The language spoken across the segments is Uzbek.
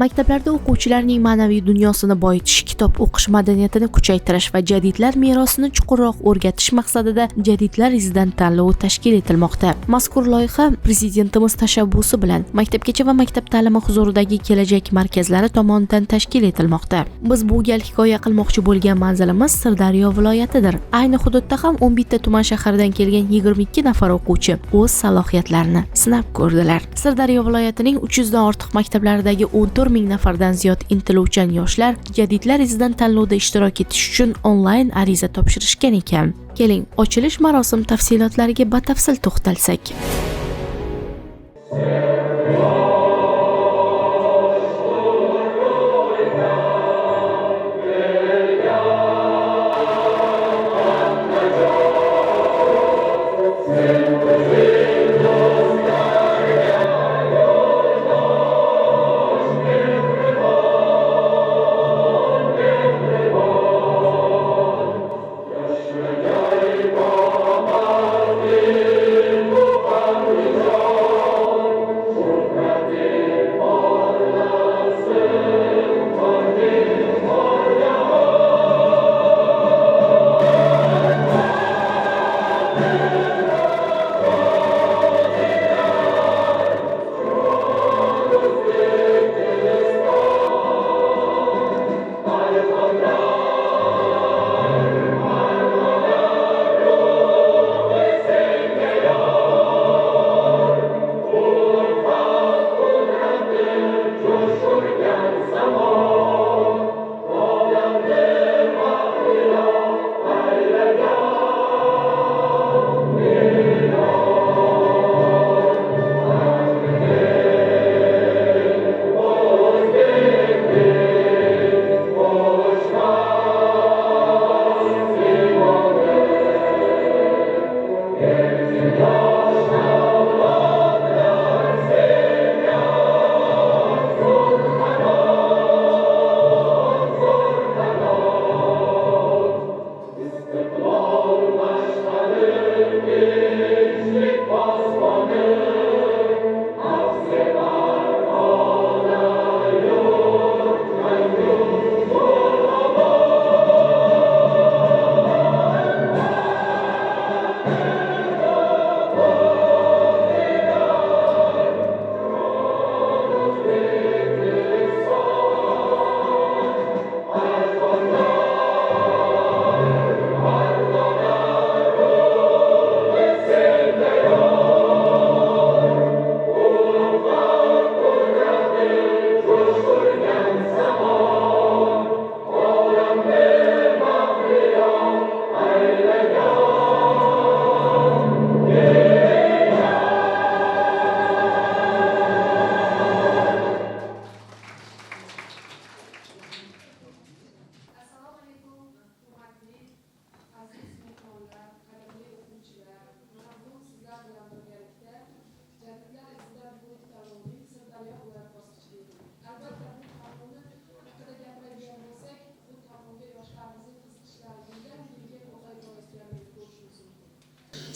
Maktablarda o'quvchilarning ma'naviy dunyosini boyitish, kitob o'qish madaniyatini kuchaytirish va jadidlar merosini chuqurroq o'rgatish maqsadida Jadidlar izidan tanlovi tashkil etilmoqda. Mazkur loyiha Prezidentimiz tashabbusi bilan Maktabgacha va maktab ta'limi huzuridagi kelajak markazlari tomonidan tashkil etilmoqda. Biz bu gal hikoya qilmoqchi bo'lgan manzilimiz Sirdaryo viloyatidir. Ayni hududda ham 11 ta tuman shahardan kelgan 22 nafar o'quvchi o'z salohiyatlarini sinab ko'rdilar. Sirdaryo viloyatining 300 dan ortiq maktablaridagi 14 ming nafardan ziyod intiluvchan yoshlar Jadidlar izidan tanlovda ishtirok etish uchun onlayn ariza topshirishgan ekan. Keling, ochilish marosim tafsilotlariga batafsil to'xtalsak.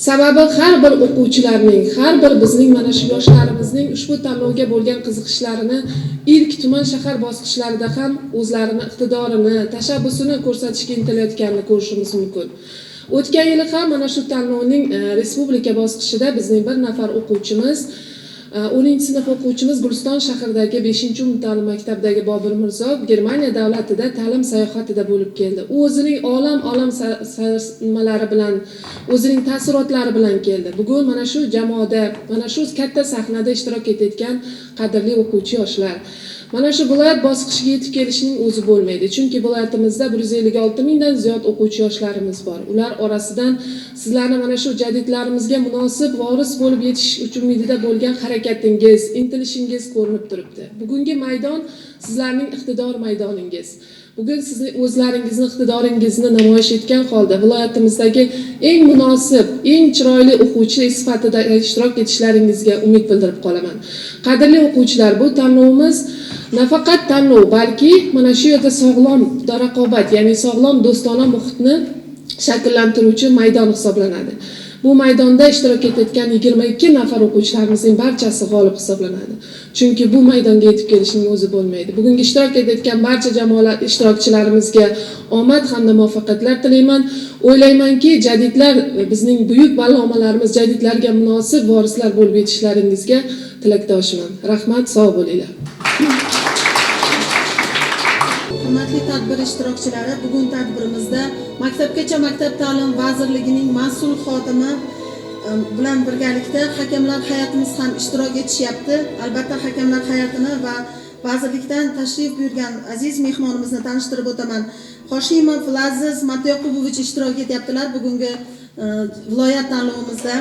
Sababi har bir o'quvchilarning, har bir bizning mana shu yoshlarimizning ushbu tanlovga bo'lgan qiziqishlarini ilk tuman shahar bosqichlarida ham o'zlarini iqtidorini, tashabbusini ko'rsatishga intilayotganini ko'rishimiz mumkin. O'tgan yili ham mana shu tanlovning respublika bosqichida bizning bir nafar o'quvchimiz 10-sinf o'quvchimiz Guliston shahridagi 5-umumta'lim maktabdagi Bobur Mirzo Germaniya davlatida ta'lim sayohatida bo'lib keldi. U o'zining olam nimalari bilan, o'zining taassurotlari bilan keldi. Bugun mana shu jamoada, mana shu katta sahnada ishtirok etayotgan qadrli o'quvchi yoshlar. Mana shu viloyat bosqichiga yetib kelishning o'zi bo'lmaydi. Chunki viloyatimizda 156 mingdan ziyod o'quvchi yoshlarimiz bor. Ular orasidan sizlarning mana shu jadidlarimizga munosib voris bo'lib yetish uchun umidida bo'lgan harakatingiz, intilishingiz ko'rinib turibdi. Bugungi maydon sizlarning iqtidor maydoningiz. Bugun sizni o'zlaringizni iqtidoringizni namoyish etgan holda viloyatimizdagi eng munosib, eng chiroyli o'quvchi sifatida ishtirok etishlaringizga umid bildirib qolaman. Qadrli o'quvchilar, bu tanlovimiz nafaqat tanlov, balki mana shu yerda sog'lom raqobat, ya'ni sog'lom do'stona muhitni shakllantiruvchi maydon hisoblanadi. Bu maydonda ishtirok etayotgan 22 nafar o'quvchilarimizning barchasi g'olib hisoblanadi. Chunki bu maydonga yetib kelishning o'zi bo'lmaydi. Bugungi ishtirok etayotgan barcha jamoalar ishtirokchilarimizga omad hamda muvaffaqiyatlar tilayman. O'ylaymanki, jadidlar bizning buyuk ballomalarimiz, jadidlarga munosib vorislar bo'lib yetishlaringizga tilakdoshman. Rahmat, sog' bo'linglar. Hurmatli tadbir ishtirokchilari, bugun tadbirimizda Maktabgacha Maktab ta'lim vazirligining mas'ul xodimi bilan birgalikda hakamlar hay'atimiz ham ishtirok etishyapti. Albatta hakamlar hay'atini va vazirlikdan tashrif buyurgan aziz mehmonimizni tanishtirib o'taman. Hoshimov Laziz Matyoqubovich ishtirok etyaptilar bugungi viloyat tanlovimizda.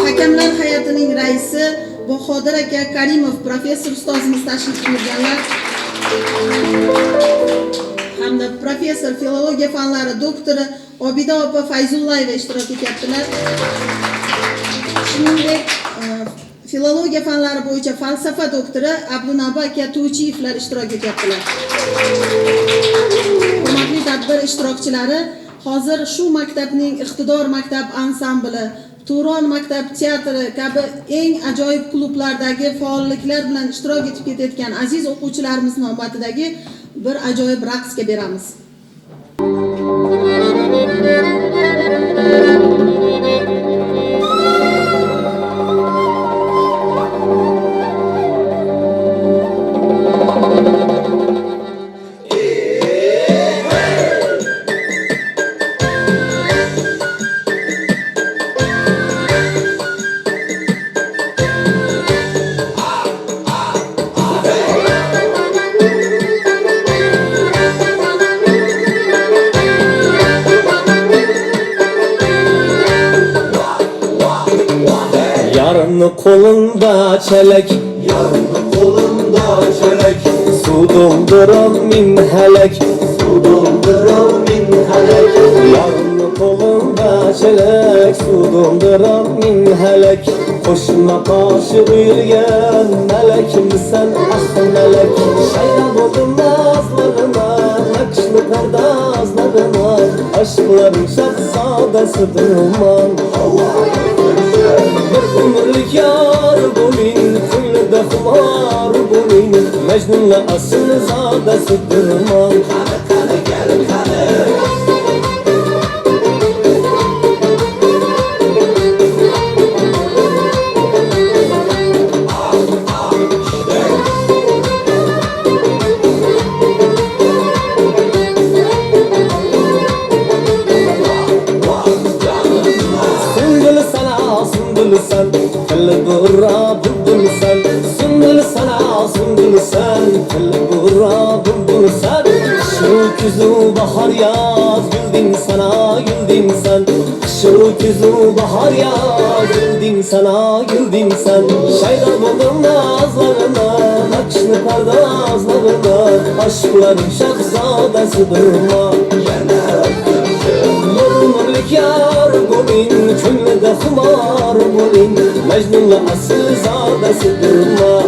Hakamlar hay'atining raisi Bahodir aka Karimov professor ustozimiz tashrif buyurganlar. Hamda professor filologiya fanlari doktori Obida opa Fayzullayeva ishtirok etyaptilar. Shuningdek, filologiya fanlari bo'yicha falsafa doktori Abdunabi aka To'chiyevlar ishtirok etyaptilar. Hurmatli tadbir ishtirokchilari, hozir shu maktabning Iqtidor maktab ansambli, Turon maktab teatri kabi eng ajoyib klublardagi faolliklar bilan ishtirok etib ketayotgan aziz o'quvchilarimiz navbatidagi bir ajoyib raqsga beramiz. Yarını kolunda çelek, Yarını kolunda çelek, su dolduran min helek, su dolduran min helek. yarını kolunda çelek, su dolduran min helek. Koşuna karşı yürüyen melek misin ah melek? Şayrab oldum nazlarına, nakışlı perdazlarına, aşkların şahzadesi duman. Bir ömürlük yar bulin, kuylada kumar bulin, Mecnun'la asıl zadesi durman. Kane gel kane. Sündül sana sündül sen, kıllı burra buldun sen. Sündül sana sündül sen, kıllı burra buldun sen. Şu küzü bahar yaz, güldün sana güldün sen. Şu küzü bahar yaz, güldün sana güldün sen. Şayda buldum nazlarına, nakşlı perdazlarına, aşkların şahzadesi durma. Ömürlük yar bulin, küllede kumar bulin, Mecnun'la asıl zadesi durma.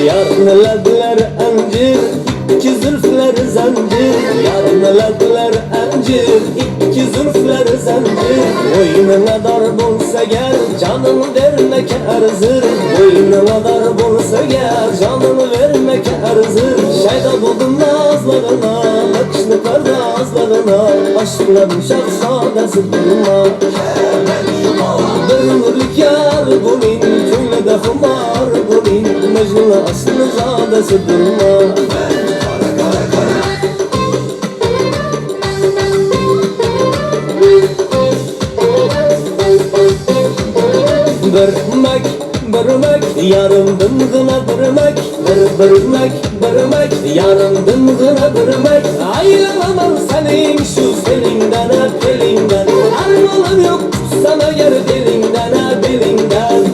Yarın ledler encir, iki zülfler zencir. Yarın ledler encir, iki zülfler zencir. Boynuna dar bulsa gel, canını vermek erzir. Boynuna dar bulsa gel, canını vermek erzir. Şayda buldum nazlarına, nakışlı perdazlarına, aşkların şahzadesi durma. Bir ömürlük yar bulin, küllede kumar bulin, Mecnun'la asıl zadesi durma. Bırmak, yarım dımgına bırmak. Bırmak, yarım dımgına bırmak. Aylanamam senin şu selinden hep elinden. Armalım yok sana yer dilinden hep elinden.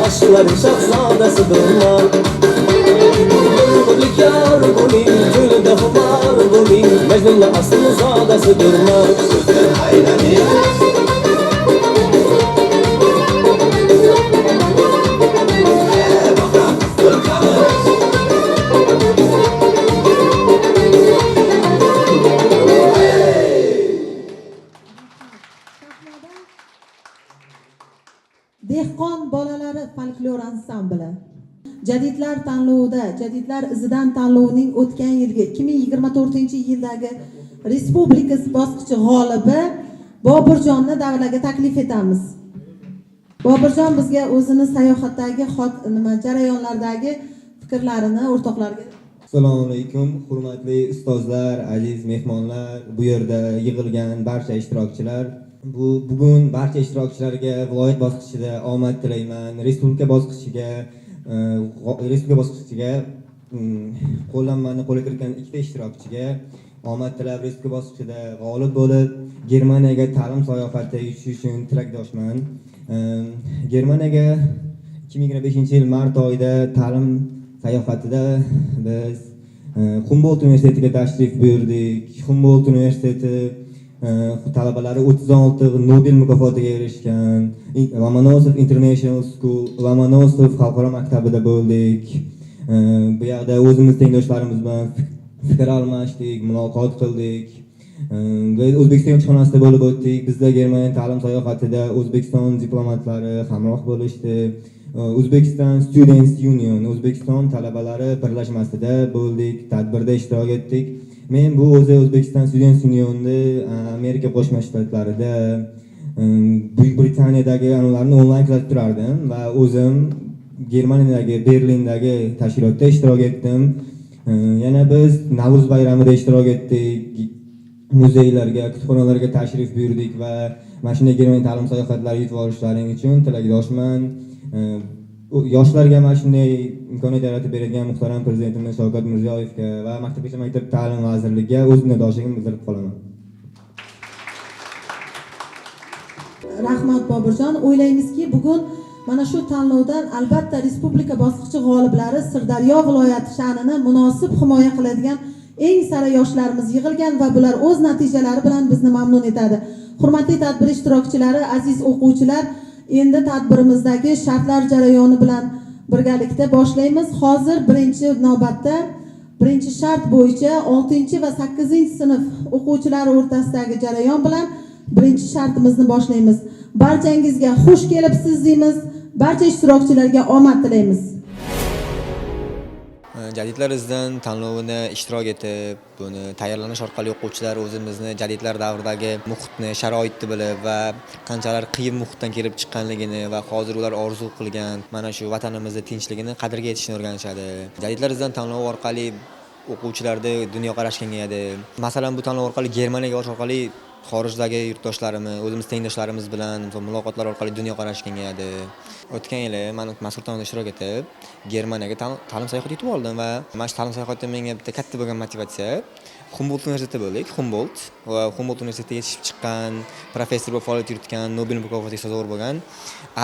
aşkların şahzadasıdırlar. Bekar buning, ko'nglida xumor buning, Majnunlar asli zodasidirlar. So'zlar aylanib Bahram qilqani Dehqon bolalari folklor ansambli Jadidlar tanlovida, Jadidlar izidan tanlovining o'tgan yilgi 2024-yildagi respublika bosqichi g'olibi Bobirjonni davraga taklif etamiz. Bobirjon bizga o'zini sayohatdagi jarayonlardagi fikrlarini o'rtoqlarga. Assalomu alaykum, hurmatli ustozlar, aziz mehmonlar, bu yerda yig'ilgan barcha ishtirokchilar. Bugun barcha ishtirokchilarga viloyat bosqichida omad tilayman. Respublika bosqichiga qo'llanmani qo'lga kiritgan ikkita ishtirokchiga omad tilab, respublika bosqichida g'olib bo'lib, Germaniyaga ta'lim sayohati uchish uchun tilakdoshman. Germaniyaga 2025-yil mart oyida ta'lim sayohatida biz Humboldt universitetiga tashrif buyurdik. Humboldt universiteti talabalari 36 Nobel mukofotiga erishgan. Lomonosov International School, Lomonosov xalqaro maktabida bo'ldik. Bu yerda o'zimiz tengdoshlarimiz bilan fikr almashdik, muloqot qildik. O'zbekiston elchixonasida bo'lib o'tdik. Bizda Germaniya ta'lim sayohatida O'zbekiston diplomatlari hamroh bo'lishdi. Uzbekistan Students Union, O'zbekiston talabalari birlashmasida bo'ldik, tadbirda ishtirok etdik. Men bu o'zi O'zbekiston Students Union'da Amerika Qo'shma Shtatlarida, Buyuk Britaniyadagi an'analarni onlayn kuzatib turardim va o'zim Germaniyadagi Berlindagi tashkilotda ishtirok etdim. Yana biz Navro'z bayramida ishtirok etdik. Muzeylarga, kutubxonalarga tashrif buyurdik va mana shunday Germaniya ta'lim sayohatlari yutib olishlaring uchun tilakdoshman. Yoshlarga mana shunday imkoniyat yaratib beradigan muhtaram prezidentimiz Shavkat Mirziyoyevga va Maktabgacha maktab ta'lim vazirligiga o'z minnatdorchiligimni bildirib qolaman. Rahmat Bobirjon, o'ylaymizki, bugun mana shu tanlovdan albatta respublika bosqichi g'oliblari Sirdaryo viloyati sha'nini munosib himoya qiladigan eng sara yoshlarimiz yig'ilgan va bular o'z natijalari bilan bizni mamnun etadi. Hurmatli tadbir ishtirokchilari, aziz o'quvchilar, endi tadbirimizdagi shartlar jarayoni bilan birgalikda boshlaymiz. Hozir birinchi navbatda birinchi shart bo'yicha 6 va 8 sinf o'quvchilari o'rtasidagi jarayon bilan birinchi shartimizni boshlaymiz. Barchangizga xush kelibsiz deymiz. Barcha ishtirokchilarga omad tilaymiz. Jadidlar izidan tanlovida ishtirok etib, buni tayyorlanish orqali o'quvchilar o'zimizni jadidlar davridagi muhitni, sharoitni bilib va qanchalar qiyin muhitdan kelib chiqqanligini va hozir ular orzu qilgan mana shu vatanimizning tinchligini qadriga yetishni o'rganishadi. Jadidlar izidan tanlov orqali o'quvchilarda dunyoqarash kengayadi. Masalan, bu tanlov orqali Germaniyaga borish orqali xorijdagi yurtdoshlarimiz, o'zimiz tengdoshlarimiz bilan muloqotlar orqali dunyoqarash kengayadi. O'tgan yili men mazkur tanlovda ishtirok etib, Germaniyaga ta'lim sayohati yetib oldim va mana shu ta'lim sayohati menga bitta katta bo'lgan motivatsiya. Humboldt universitetida bo'ldik. Humboldt universitetiga yetishib chiqqan, professor bo'lib faoliyat yuritgan, Nobel mukofotiga sazovor bo'lgan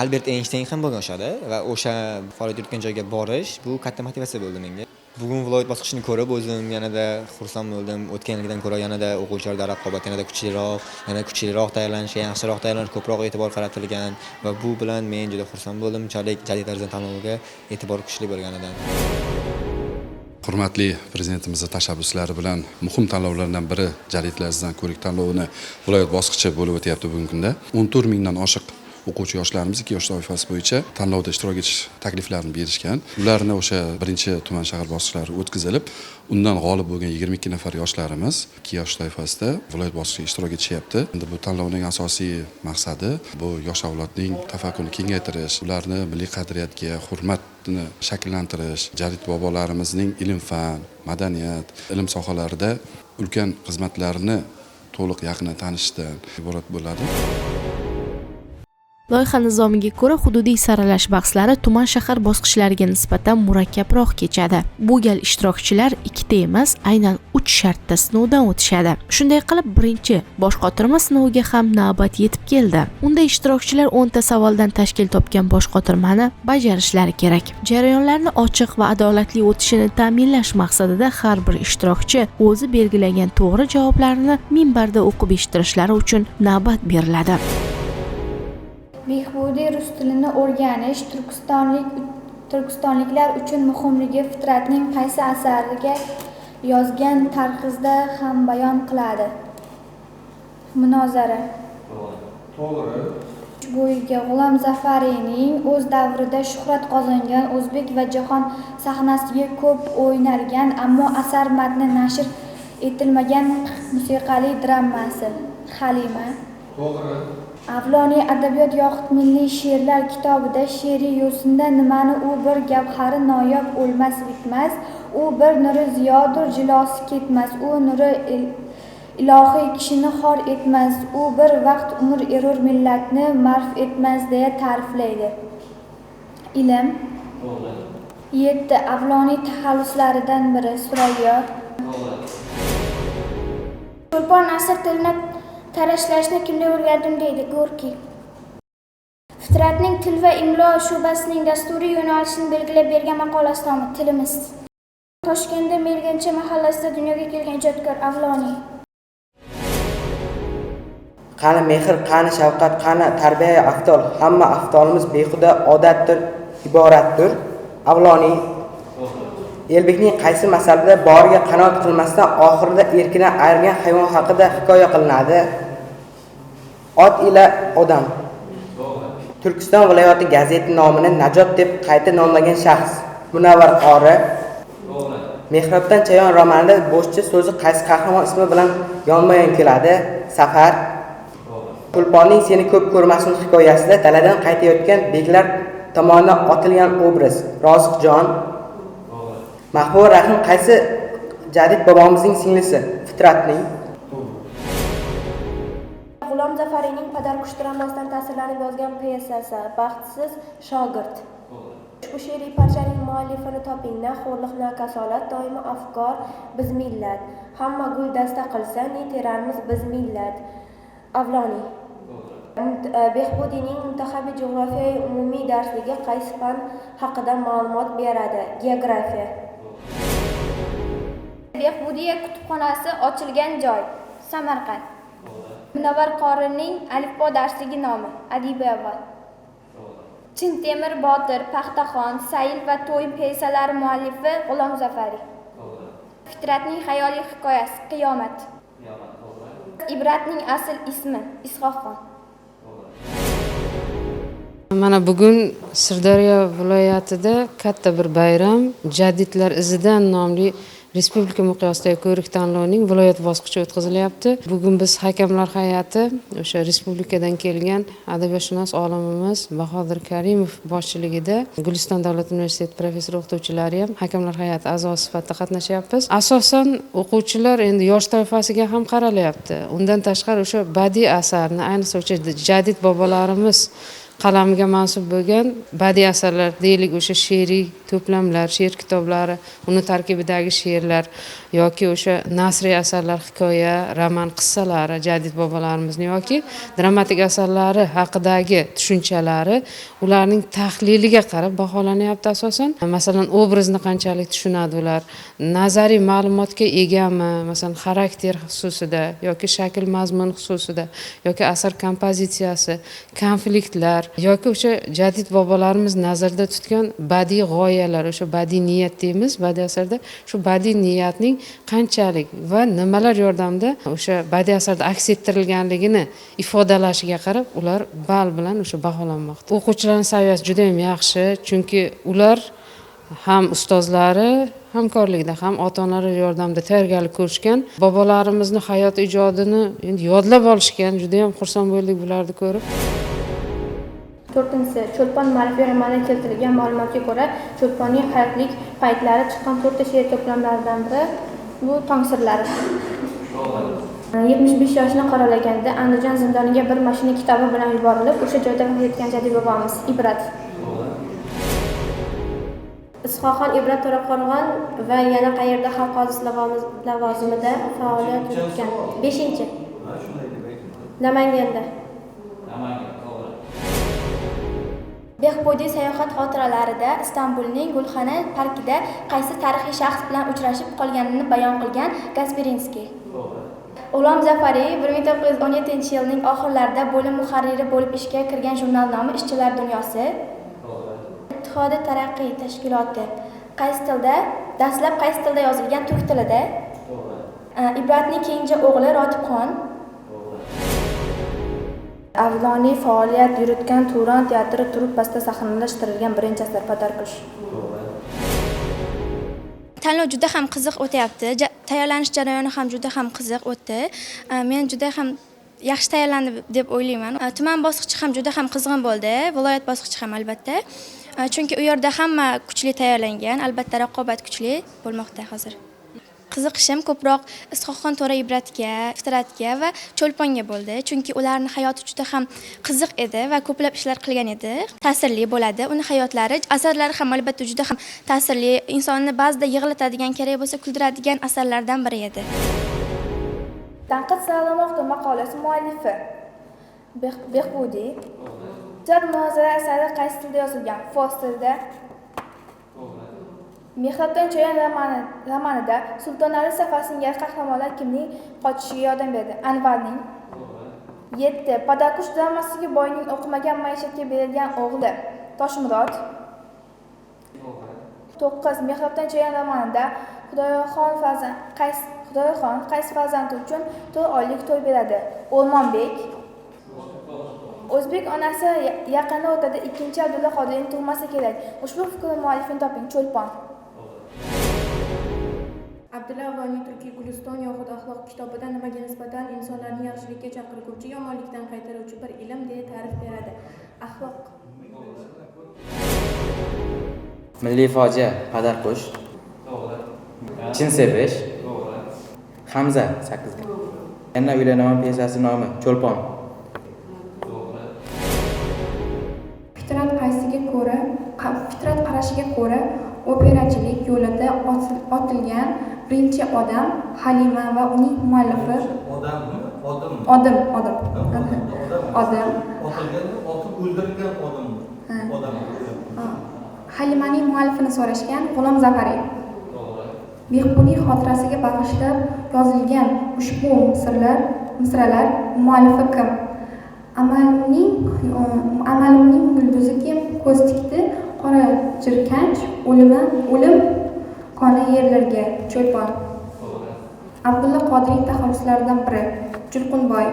Albert Einstein ham bo'lgan o'shada va o'sha faoliyat yuritgan joyga borish bu katta motivatsiya bo'ldi menga. Bugun viloyat bosqichini ko'rib o'zim yanada xursand bo'ldim. O'tgan yildan ko'ra yanada o'quvchilarda raqobat yanada kuchliroq tayyorlanishga, yaxshiroq tayyorlanish, ko'proq e'tibor qaratilgan va bu bilan men juda xursand bo'ldim. Chunki jadidlar tanloviga e'tibor kuchli bo'lganidan. Hurmatli prezidentimizning tashabbuslari bilan muhim tanlovlardan biri jadidlar ko'rik tanlovini viloyat bosqichi bo'lib o'tyapti bugungi kunda. 14 mingdan oshiq o'quvchi yoshlarimiz 2 yosh toifasi bo'yicha tanlovda ishtirok etish takliflarini berishgan. Ularni o'sha birinchi tuman shahar bosqichlari o'tkazilib, undan g'olib bo'lgan 22 nafar yoshlarimiz 2 yosh toifasida viloyat bosqichiga ishtirok etishyapti. Endi bu tanlovning asosiy maqsadi bu yosh avlodning tafakkurini kengaytirish, ularni milliy qadriyatga hurmatni shakllantirish, jadid bobolarimizning ilm-fan, madaniyat, ilm sohalarida ulkan xizmatlarini to'liq yaqindan tanishishdan iborat bo'ladi. Loyiha nizomiga ko'ra hududiy saralash bahslari tuman shahar bosqichlariga nisbatan murakkabroq kechadi. Bu gal ishtirokchilar 2 ta emas, aynan 3 shartda sinovdan o'tishadi. Shunday qilib, birinchi bosh qotirma sinoviga ham navbat yetib keldi. Unda ishtirokchilar 10 ta savoldan tashkil topgan bosh qotirmani bajarishlari kerak. Jarayonlarni ochiq va adolatli o'tishini ta'minlash maqsadida har bir ishtirokchi o'zi belgilagan to'g'ri javoblarni minbarda o'qib eshittirishlari uchun navbat beriladi. Behbudiy rus tilini o'rganish turkistonliklar uchun muhimligi Fitratning qaysi asariga yozgan tarhizda ham bayon qiladi. Munozara. To'g'ri. Bo'yiga G'ulom Zafariyning o'z davrida shuhrat qozongan o'zbek va jahon sahnasiga ko'p o'ynalgan, ammo asar matni nashr etilmagan musiqali dramasi Halima. To'g'ri. Avloniy adabiyot yoxud milliy she'rlar kitobida she'riy yo'sinda nimani u bir gavhari noyob o'lmas bitmas, u bir nuri ziyodur jilosi ketmas, u nuri ilohiy kishini xor etmas, u bir vaqt umr erur millatni marf etmas deya ta'riflaydi. Ilm. 7. Avloniy taxalluslaridan biri Surayyo. Cho'lpon asr tilini tarashlashni kimga o'rgatdim deydi Gorkiy. Fitratning til va imlo sho'basining dasturiy yo'nalishini belgilab bergan maqolasi nomi Tilimiz. Toshkentda Mergancha mahallasida dunyoga kelgan ijodkor Avloniy. Qani mehr, qani shafqat, qani tarbiya aftol, hamma aftolimiz behuda odatdir, iboratdir. Avloniy. Elbekning qaysi masalada boriga qanoat qilmasdan oxirida erkidan ayirgan hayvon haqida hikoya qilinadi. Ot ila odam. Turkiston viloyati gazeti nomini Najot deb qayta nomlagan shaxs. Munavvar qori. Mehrobdan chayon romanida boshchi so'zi qaysi qahramon ismi bilan yonma-yon keladi? Safar. Cho'lponning seni ko'p ko'rmasin hikoyasida daladan qaytayotgan beklar tomonidan otilgan obraz. Roziqjon. Mahbuba Rahim qaysi jadid bobomizning singlisi? Fitratning. G'ulom Zafariyning Padarkush dramasidan ta'sirlanib yozgan pyesasi Baxtsiz shogird. Ushbu she'riy parchaning muallifini toping. Na xo'rliq, na kasolat, doimo afkor biz millat. Hamma gul dasta qilsa, ne terarmiz biz millat. Avloniy. Behbudiyning Muntaxabi jug'rofiya umumiy darsligi qaysi fan haqida ma'lumot beradi? Geografiya. Behbudiya kutubxonasi ochilgan joy Samarqand. Munavvar qorining alifbo darsligi nomi Adibiyot. Chintemir Botir, Paxtaxon, Sayil va To'y pyesalari muallifi G'ulom Zafariy. Fitratning xayoliy hikoyasi Qiyomat. Ibratning asl ismi Is'hoqxon. Mana bugun Sirdaryo viloyatida katta bir bayram Jadidlar izidan nomli Respublika miqyosidagi ko'rik tanlovining viloyat bosqichi o'tkazilyapti. Bugun biz hakamlar hay'ati o'sha respublikadan kelgan adabiyotshunos olimimiz Bahodir Karimov boshchiligida Guliston davlat universiteti professor o'qituvchilari ham hakamlar hay'ati a'zosi sifatida qatnashyapmiz. Asosan o'quvchilar endi yosh toifasiga ham qaralyapti. Undan tashqari o'sha badiiy asarni, ayniqsa o'sha jadid bobolarimiz qalamiga mansub bo'lgan badiiy asarlar, deylik o'sha she'riy to'plamlar, she'r kitoblari, uni tarkibidagi she'rlar yoki o'sha nasriy asarlar, hikoya, roman qissalari jadid bobolarimizning yoki dramatik asarlari haqidagi tushunchalari ularning tahliliga qarab baholanyapti asosan. Masalan, obrazni qanchalik tushunadi ular, nazariy ma'lumotga egami, masalan, xarakter xususida yoki shakl mazmun xususida yoki asar kompozitsiyasi, konfliktlar yoki o'sha jadid bobolarimiz nazarda tutgan badiiy g'oyalar, o'sha badiiy niyat deymiz badiiy asarda, shu badiiy niyatning qanchalik va nimalar yordamida o'sha badiiy asarda aks ettirilganligini ifodalashiga qarab ular ball bilan o'sha baholanmoqda. O'quvchilarning saviyasi juda ham yaxshi, chunki ular ham ustozlari hamkorlikda ham ota-onalar yordamida tayyorgarlik ko'rishgan, bobolarimizni hayot ijodini endi yodlab olishgan. Juda ham xursand bo'ldik bularni ko'rib. 4. Cho'lpon ma'rifiy romanida keltirilgan ma'lumotga ko'ra, Cho'lponning hayotlik paytlari chiqqan 4 ta she'r to'plamlaridan biri bu Tong sirlari. 75 yoshni qoralaganda Andijon zindoniga bir mashina kitobi bilan yuborilib, o'sha joyda vafot etgan Jadid bobomiz. Ibrat. Is'hoqxon Ibrat To'raqo'rg'on va yana qayerda xalq qozisi lavozimida faoliyat yuritgan. 5-chi. Namanganda. Behbudiy sayohat xotiralarida Istanbulning Gulxana parkida qaysi tarixiy shaxs bilan uchrashib qolganini bayon qilgan Gaspirinskiy. G'ulom Zafariy 1917-yilning oxirlarida bo'lim muharriri bo'lib ishga kirgan jurnal nomi Ishchilar dunyosi. Ittihodiy taraqqiy tashkiloti qaysi tilda? Dastlab qaysi tilda yozilgan? Turk tilida. Ibratning kenja o'g'li Rotibxon. Avloniy faoliyat yuritgan Turon teatri truppasida sahnalashtirilgan birinchi asar Padarkush. Tanlov juda ham qiziq o'tyapti. Tayyorlanish jarayoni ham juda ham qiziq o'tdi. Men juda ham yaxshi tayyorlandim deb o'ylayman. Tuman bosqichi ham juda ham qizg'in bo'ldi, viloyat bosqichi ham albatta. Chunki u yerda hamma kuchli tayyorlangan, albatta raqobat kuchli bo'lmoqda hozir. Qiziqishim ko'proq Is'hoqxon To'ra Ibratga, Fitratga va Cho'lponga bo'ldi. Chunki ularning hayoti juda ham qiziq edi va ko'plab ishlar qilgan edi. Ta'sirli bo'ladi. Uning hayotlari, asarlari ham albatta juda ham ta'sirli, insonni ba'zida yig'latadigan, kerak bo'lsa kuldiradigan asarlardan biri edi. Tanqid saramoqda maqolasi muallifi Behbudiy. Jar munozara asari qaysi tilda yozilgan? Fors tilida. Mehrobdan Cho'yan romanida Sultonali safasiga qahramonlar kimning qochishiga yordam berdi? Anvarning. 7. Padarkush dramasiga boyning o'qimagan maishatga berilgan o'g'li Toshmurod. 9. Mehrobdan Cho'yan romanida Xudoyorxon qaysi farzandi uchun 4 oylik to'y beradi? O'rmonbek. O'zbek onasi yaqinda o'tadi, 2 Abdulla Qodiriyni tug'masa kerak. Ushbu fikr muallifini toping. Cho'lpon. Abdulla Avloniy Turkiy Guliston yoxud axloq kitobida nimaga nisbatan insonlarni yaxshilikka chaqiruvchi, yomonlikdan qaytaruvchi bir ilm deya ta'rif beradi? Axloq. Milliy fojia Padarkush. Chin sevish. Hamza 8. Yana uylanaman piyesasi nomi Cho'lpon. Fitrat qarashiga ko'ra operachilik yo'lida otilgan birinchi odam Halima va uning muallifi Odim. Halimaning muallifini so'rashgan G'ulom Zafariy. Behbudiy xotirasiga bag'ishlab yozilgan ushbu misralar muallifi kim? Amalimning yulduzi kim? Ko'z tikdi, qora jirkanch, o'lim qoni yerlarga. Cho'lpon. Abdulla Qodiriy taxalluslaridan biri. Julqunboy.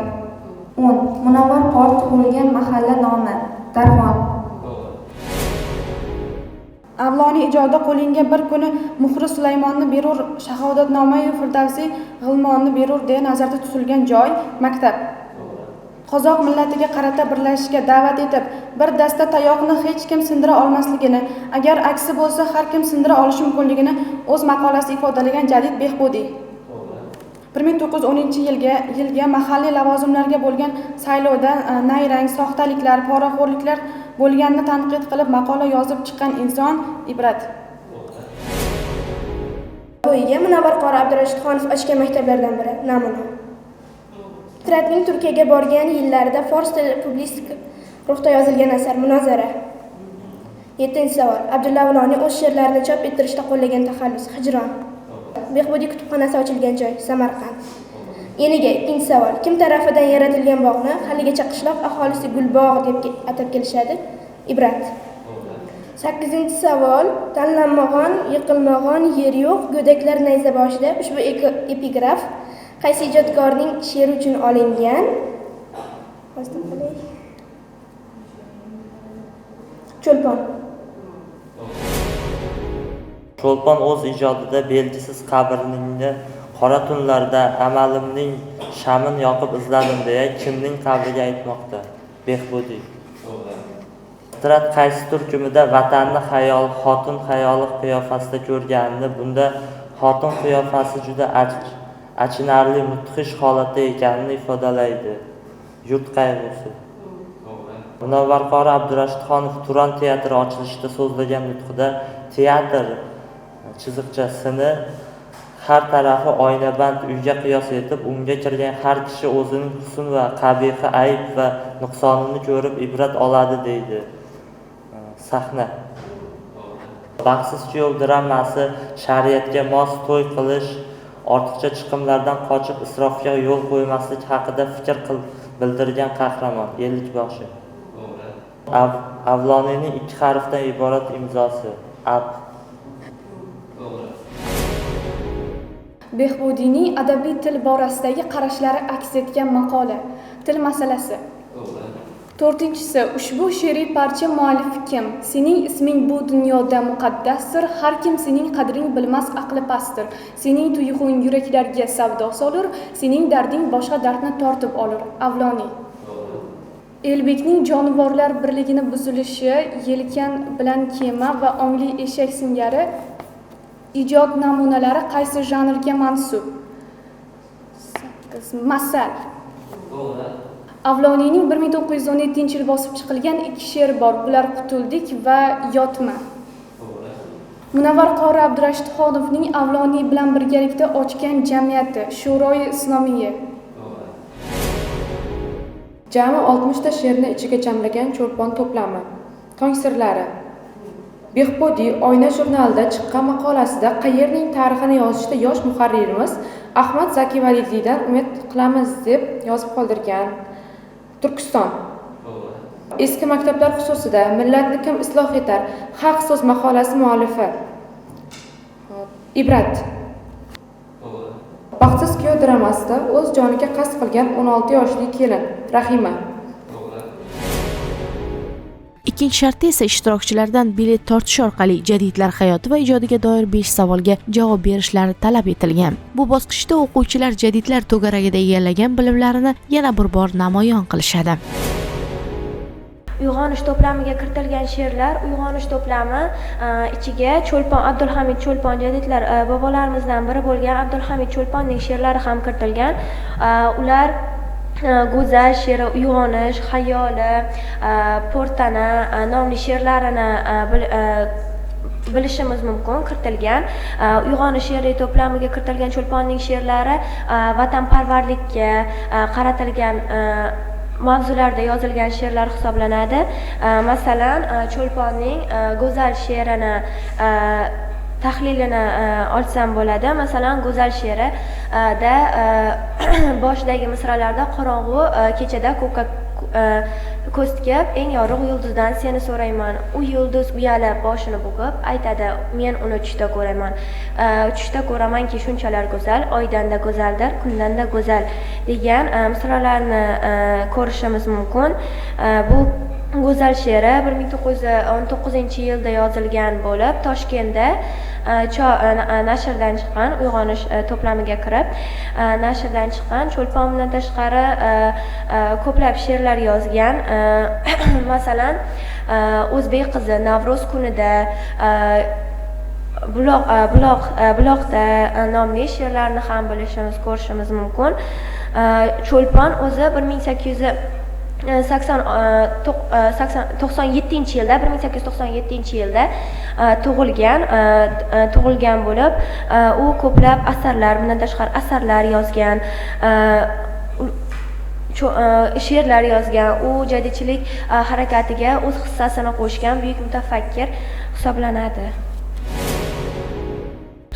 10. Munavvar qor tug'ilgan mahalla nomi. Darxon. Avloniy ijodi qo'linga bir kuni Muhri Sulaymonni berur, Shahodatnoma-yu Firdavsiy G'ilmonni berur deya nazarda tutilgan joy maktab. Qozoq millatiga qarata birlashishga da'vat etib, bir dasta tayoqni hech kim sindira olmasligini, agar aksi bo'lsa har kim sindira olishi mumkinligini o'z maqolasida ifodalagan Jadid Behbudiy. 1910-yilga mahalliy lavozimlarga bo'lgan saylovda nayrang, soxtaliklar, poraxo'rliklar bo'lganini tanqid qilib maqola yozib chiqqan inson Ibrat. Bo'yiga Munavvar qori Abdurashidxonov ochgan maktablardan biri namuna. Fitratning Turkiyaga borgan yillarida fors tili publistika ruhda yozilgan asar Munozara. 7-savol. Abdulla Avloniy o'z she'rlarini chop ettirishda qo'llagan taxallus Hijron. Behbudiy kutubxonasi ochilgan joy Samarqand. Eniga 2-savol. Kim tarafidan yaratilgan bog'ni haligacha qishloq aholisi Gulbog' deb atab kelishadi? Ibrat. 8-savol. Tanlanmagan, yiqilmagan yer yo'q, go'daklar nayza boshida. Ushbu epigraf qaysi ijodkorning she'ri uchun olingan? Cho'lpon. Cho'lpon o'z ijodida belgisiz qabrningni qora tunlarda amalimning shamin yoqib izladim deya kimning qabriga aytmoqda? Behbudiy. Fitrat qaysi turkumida vatanni xayol, xotin xayoli qiyofasida ko'rganini, bunda xotin qiyofasi juda achinarli mudhish holatda ekanini ifodalaydi. Yurt qayg'usi. Munavvar qori Abdurashidxonov Turon teatri ochilishida so'zlagan nutqida teatr chiziqchasini har tarafi oynaband uyga qiyos etib, unga kirgan har kishi o'zining husn va qabihi, ayb va nuqsonini ko'rib ibrat oladi deydi. Sahna. Baxtsiz kuyov dramasi shariatga mos to'y qilish, ortiqcha chiqimlardan qochib isrofga yo'l qo'ymaslik haqida fikr bildirgan qahramon, Ellikboshi. Avloniyning 2 harfdan iborat imzosi. Ab. Behbudiyning adabiy til borasidagi qarashlari aks etgan maqola. Til masalasi. 4-si, ushbu she'riy parcha muallifi kim? Sening isming bu dunyoda muqaddasdir, har kim sening qadring bilmas, aqli pastdir. Sening tuyg'ung yuraklarga savdo solur, sening darding boshqa dardni tortib olur. Avloniy. Elbekning jonivorlar birligini buzilishi, yelkan bilan kema va ongli eshak singari ijod namunalari qaysi janrga mansub? Masal. Avloniyning 1917-yil bosib chiqilgan 2 she'ri bor. Bular Qutuldik va Yotma. Munavvar qori Abdurashidxonovning Avloniy bilan birgalikda ochgan jamiyati, Shuroi Islomiyya. Jami 60 ta she'rni ichiga jamlagan cho'lpon to'plami. Tong sirlari. Behbudiy Oyna jurnalida chiqqan maqolasida qayerning tarixini yozishda yosh muharririmiz Ahmad Zaki Validiydan umid qilamiz deb yozib qoldirgan. Turkiston. Eski maktablar xususida millatni kim isloh etar? Haq so'z maqolasi muallifi. Ibrat. Baxtsiz kuyov dramasida o'z joniga qasd qilgan 16 yoshli kelin Rahima. Ikkinchi shartda esa ishtirokchilardan bilet tortish orqali jadidlar hayoti va ijodiga doir 5 savolga javob berishlari talab etilgan. Bu bosqichda o'quvchilar jadidlar to'garagida egallagan bilimlarini yana bir bor namoyon qilishadi. Uyg'onish to'plamiga kiritilgan she'rlar, uyg'onish to'plami ichiga Cho'lpon Abdulhamid Cho'lpon jadidlar bobolarimizdan biri bo'lgan Abdulhamid Cho'lponning she'rlari ham kiritilgan. Ular go'zal she'ri, uyg'onish, xayoli, po'rtana nomli she'rlarini bilishimiz mumkin kiritilgan. Uyg'onish she'riy to'plamiga kiritilgan Cho'lponning she'rlari vatanparvarlikka qaratilgan mavzularda yozilgan she'rlar hisoblanadi. Masalan, Cho'lponning go'zal she'rini tahlilini olsam bo'ladi. Masalan, go'zal she'ri da boshidagi misralarda qorong'u kechada ko'kka ko'z tikib, eng yorug' yulduzdan seni so'rayman. U yulduz uyalib boshini bo'g'ib aytadi, men uni tushda ko'raman. Tushda ko'ramanki shunchalar go'zal, oydan-da go'zaldir, kundan-da go'zal degan misralarni ko'rishimiz mumkin. Bu go'zal she'ri 1919-yilda yozilgan bo'lib, Toshkentda nashrdan chiqqan, uyg'onish to'plamiga kirib nashrdan chiqqan. Cho'lpon bilan tashqari ko'plab she'rlar yozgan. Masalan, O'zbek qizi Navro'z kunida buloqda nomli she'rlarni ham bilishimiz, ko'rishimiz mumkin. Cho'lpon o'zi 1897-yilda tug'ilgan bo'lib, u ko'plab asarlar, bundan tashqari asarlar yozgan, she'rlar yozgan. U jadidchilik harakatiga o'z hissasini qo'shgan buyuk mutafakkir hisoblanadi.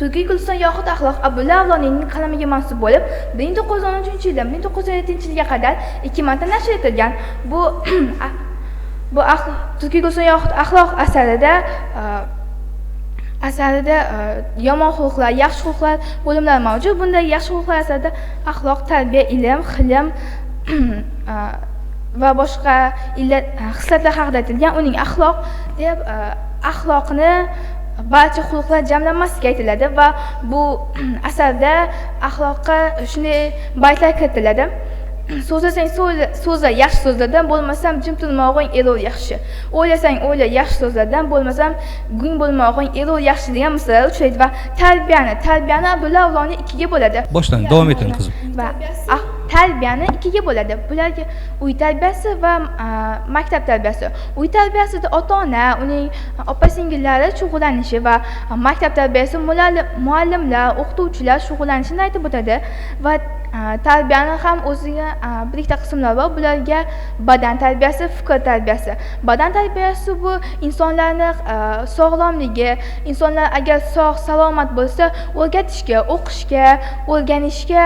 Turkiy Guliston yoxud axloq Abdulla Avloniyning qalamiga mansub bo'lib, 1913-yildan 1917-yilga qadar 2 marta nashr etilgan. Bu Turkiy Guliston yoxud axloq asarida yomon xulqlar, yaxshi xulqlar bo'limlari mavjud. Bunda yaxshi xulqlar asarida axloq, tarbiya, ilm, hilm va boshqa xislatlar haqida aytilgan. Uning axloq deb axloqni barcha xulqlar jamlanmasiga aytiladi va bu asarda axloqqa shunday baytlar kiritiladi. so'zlasang so'zla yaxshi so'zlardan, bo'lmasam jim turmog'ing elov yaxshi. O'ylasang o'yla yaxshi so'zlardan, bo'lmasam gung bo'lmog'ing elov yaxshi degan misollar uchraydi va tarbiyani Abdulla Avloniy ikkiga bo'ladi. Boshlang, davom eting qizim. Va tarbiyani ikkiga bo'ladi. Bularga uy tarbiyasi va maktab tarbiyasi. Uy tarbiyasida ota-ona, uning opa-singillari shug'ullanishi va maktab tarbiyasi muallimlar, o'qituvchilar shug'ullanishini aytib o'tadi va tarbiyani ham o'ziga birikta qismlar bor. Bularga badan tarbiyasi, fikr tarbiyasi. Badan tarbiyasi bu insonlarni sog'lomligi, insonlar agar sog' salomat bo'lsa, o'rgatishga, o'qishga, o'rganishga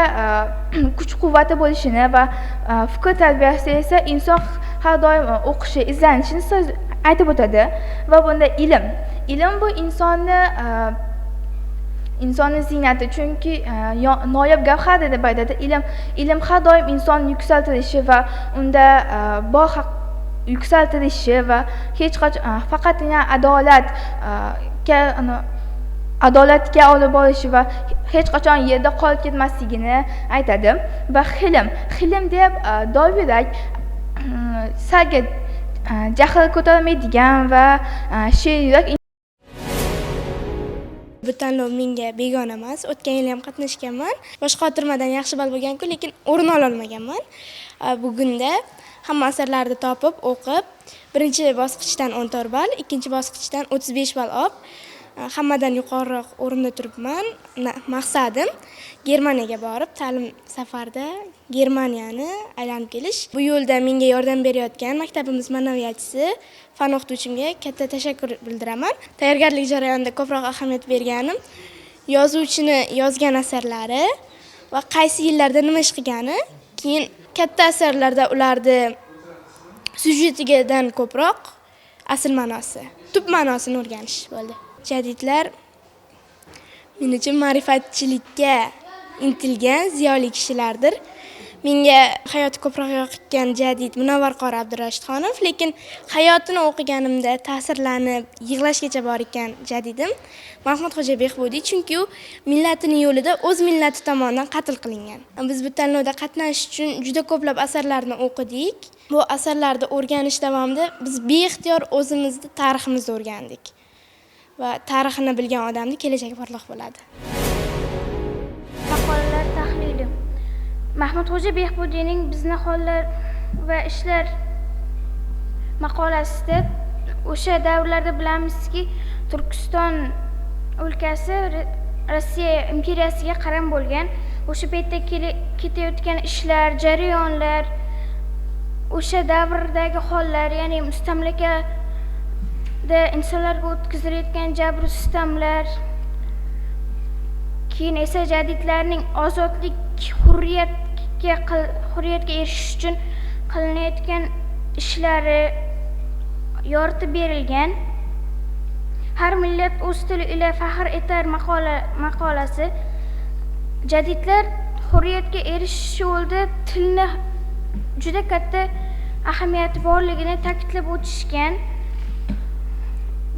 kuch-quvvati bo'lishini va fikr tarbiyasi esa inson har doim o'qishi, izlanishini aytib o'tadi va bunda ilm bu insonni ziynati, chunki noyob gavhar deb aytadi. Ilm har doim insonni yuksaltirishi va unda yuksaltirishi va hech qachon faqatgina adolatga olib borishi va hech qachon yerda qolib ketmasligini aytadi. Va hilm deb dovyurak, salga jahl ko'tarmaydigan va sher yurak. Bu tanlov menga begona emas. O'tgan yil ham qatnashganman. Bosh xotirmadan yaxshi ball bo'lgan-ku, lekin o'rin ola olmaganman. Bugunda hamma asarlarni topib, o'qib, birinchi bosqichdan 14 ball, ikkinchi bosqichdan 35 ball olib, hammadan yuqoriroq o'rinda turibman. Maqsadim Germaniyaga borib, ta'lim safarida Germaniyani aylanib kelish. Bu yo'lda menga yordam berayotgan maktabimiz ma'naviyatchisi, fan o'qituvchimga katta tashakkur bildiraman. Tayyorgarlik jarayonida ko'proq ahamiyat berganim yozuvchini yozgan asarlari va qaysi yillarda nima ish qilgani, keyin katta asarlarda ularni syujetidan ko'proq asl ma'nosi, tub ma'nosini o'rganish bo'ldi. Jadidlar men uchun ma'rifatchilikka intilgan ziyoli kishilardir. Menga hayoti ko'proq yoqqan jadid Munavvar qori Abdurashidxonov, lekin hayotini o'qiganimda ta'sirlanib yig'lashgacha bor ekan jadidim Mahmudxo'ja Behbudiy, chunki u millatining yo'lida o'z millati tomonidan qatl qilingan. Biz bu tanlovda qatnashish uchun juda ko'plab asarlarni o'qidik. Bu asarlarni o'rganish davomida biz beixtiyor o'zimizni tariximizni o'rgandik. Va tarixini bilgan odamning kelajagi porloq bo'ladi. Maqolalar tahlili. Mahmudxo'ja Behbudiyning Bizni hollar va ishlar maqolasida o'sha davrlarda bilamizki, Turkiston o'lkasi Rossiya imperiyasiga qaram bo'lgan. O'sha paytda ketayotgan ishlar, jarayonlar, o'sha davrdagi hollar, ya'ni mustamlakada insonlarga o'tkazilayotgan jabr sitamlar, keyin esa jadidlarning ozodlik, hurriyatga erishish uchun qilinayotgan ishlari yoritib berilgan. Har millat o'z tili ila faxr etar maqolasi. Jadidlar hurriyatga erishish yo'lida tilni juda katta ahamiyati borligini ta'kidlab o'tishgan.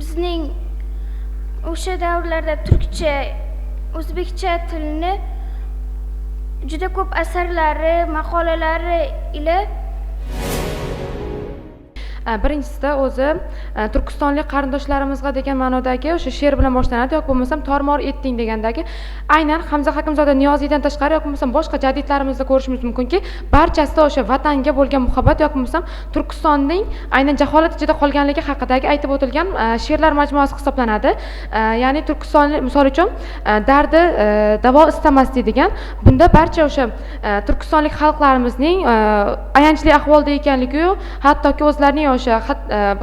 Bizning o'sha davrlarda turkcha, o'zbekcha tilni juda ko'p asarlari, maqolalari ila Birinchisida o'zi turkistonlik qarindoshlarimizga degan ma'nodagi o'sha she'r bilan boshlanadi, yoki bo'lmasam tormor etding degandagi aynan Hamza Hakimzoda Niyoziydan tashqari yoki bo'lmasam boshqa jadidlarimizda ko'rishimiz mumkinki, barchasida o'sha vatanga bo'lgan muhabbat yoki bo'lmasam Turkistonning aynan jaholat ichida qolganligi haqidagi aytib o'tilgan she'rlar majmuasi hisoblanadi. Ya'ni Turkistonlik, misol uchun, dardi davo istamasdi degan. Bunda barcha o'sha turkistonlik xalqlarimizning ayanchli ahvolda ekanligi-yu, hattoki o'zlarining o'sha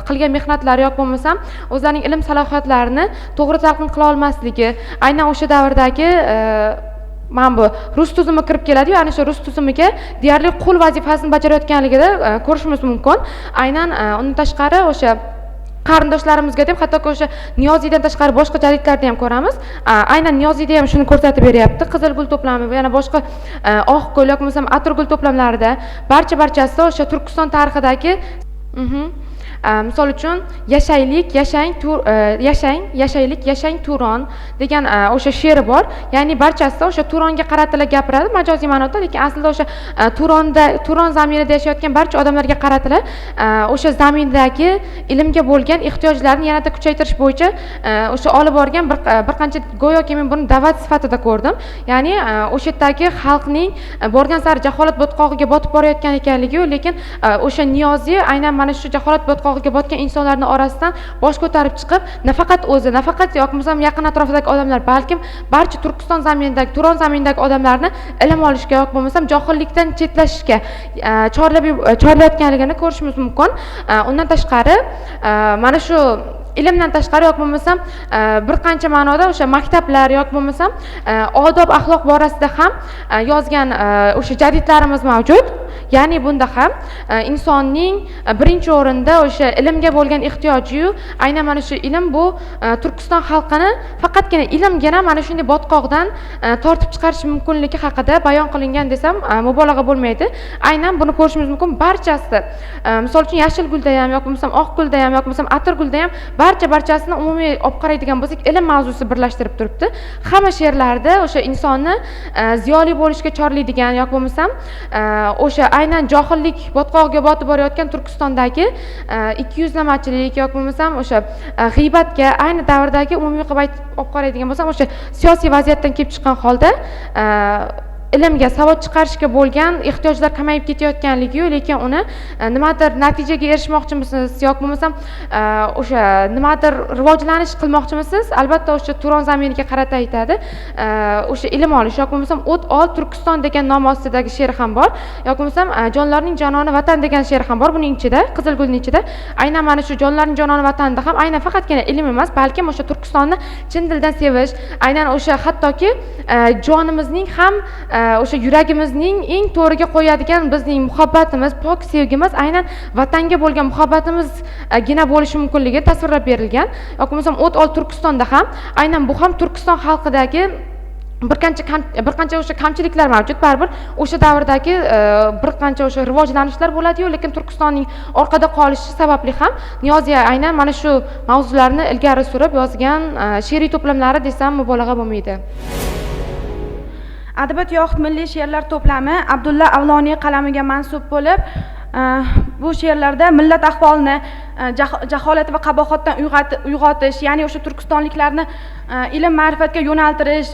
qilgan mehnatlari yoki bo'lmasam o'zlarining ilm salohiyatlarini to'g'ri talqin qila olmasligi, aynan o'sha davrdagi mana bu rus tuzumi kirib keladi-yu, ana shu rus tuzumiga deyarli qul vazifasini bajarayotganligida ko'rishimiz mumkin. Aynan undan tashqari o'sha qarindoshlarimizga deb, hattoki o'sha Niyoziydan tashqari boshqa jadidlarda ham ko'ramiz. Aynan Niyoziyda ham shuni ko'rsatib beryapti. Qizil gul to'plami va yana boshqa oq gul yoki bo'lmasam atirgul to'plamlarida barchasida o'sha Turkiston tarixidagi Misol uchun yashaylik, yashaylik, Turon degan o'sha she'ri bor. Ya'ni barchasi o'sha Turonga qaratilib gapiradi majoziy ma'noda, lekin aslida o'sha Turon zaminida yashayotgan barcha odamlarga qaratilib o'sha zamindagi ilmga bo'lgan ehtiyojlarni yanada kuchaytirish bo'yicha o'sha olib borgan bir qancha go'yoki men buni da'vat sifatida ko'rdim. Ya'ni o'sha yerdagi xalqning borgan sari jaholat botqog'iga botib borayotgan ekanligi, lekin o'sha Niyoziy aynan mana shu jaholat botqog'iga botgan insonlarning orasidan bosh ko'tarib chiqib, nafaqat o'zi, nafaqat yoki bo'lmasam yaqin atrofidagi odamlar, balkim barcha Turkiston zaminidagi, Turon zaminidagi odamlarni ilm olishga yoki bo'lmasam johillikdan chetlashishga chorlayotganligini ko'rishimiz mumkin. Undan tashqari mana shu ilmdan tashqari yoki bo'lmasam bir qancha ma'noda o'sha maktablar yoki bo'lmasam odob axloq borasida ham yozgan o'sha jadidlarimiz mavjud. Ya'ni bunda ham insonning birinchi o'rinda o'sha ilmga bo'lgan ehtiyoji-yu, aynan mana shu ilm bu Turkiston xalqini faqatgina ilmgina mana shunday botqoqdan tortib chiqarish mumkinligi haqida bayon qilingan desam mubolag'a bo'lmaydi. Aynan buni ko'rishimiz mumkin. Barchasi, misol uchun yashil gulda ham yoki bo'lmasam oq gulda ham yoki bo'lmasam atir gulda ham barchasini umumiy olib qaraydigan bo'lsak, ilm mavzusi birlashtirib turibdi. Hamma she'rlarda o'sha insonni ziyoli bo'lishga chorlaydigan yoki bo'lmasam o'sha aynan johillik botqog'iga botib borayotgan Turkistondagi ikkiyuzlamachilik yoki bo'lmasam o'sha g'iybatga ayni davrdagi umumiy qilib olib qaraydigan bo'lsam, o'sha siyosiy vaziyatdan kelib chiqqan holda ilmga, savod chiqarishga bo'lgan ehtiyojlar kamayib ketayotganligi-yu, lekin uni nimadir natijaga erishmoqchimisiz yoki bo'lmasam o'sha nimadir rivojlanish qilmoqchimisiz? Albatta o'sha Turon zaminiga qarata aytadi. O'sha ilm olish yoki bo'lmasam o't ol Turkiston degan nom ostidagi she'r ham bor. Yoki bo'lmasam jonlarning jononi vatan degan she'r ham bor. Buning ichida, Qizilgulning ichida aynan mana shu jonlarning jononi vatanida ham aynan faqatgina ilm emas, balkim o'sha Turkistonni chin dildan sevish, aynan o'sha hattoki jonimizning ham o'sha yuragimizning eng to'riga qo'yadigan bizning muhabbatimiz, pok sevgimiz aynan vatanga bo'lgan muhabbatimizgina bo'lishi mumkinligi tasvirlab berilgan. Yoki bo'lmasam o't ol Turkistonda ham aynan bu ham Turkiston xalqidagi bir qancha o'sha kamchiliklar mavjud. Baribir o'sha davrdagi bir qancha o'sha rivojlanishlar bo'ladi-yu, lekin Turkistonning orqada qolishi sababli ham Niyoziy aynan mana shu mavzularni ilgari surib yozgan she'riy to'plamlari desam mubolag'a bo'lmaydi. Adabiyot yoxud milliy she'rlar to'plami Abdulla Avloniy qalamiga mansub bo'lib, bu she'rlarda millat ahvolini, jaholat va qabohatdan uyg'otish, ya'ni o'sha turkistonliklarni ilm ma'rifatga yo'naltirish,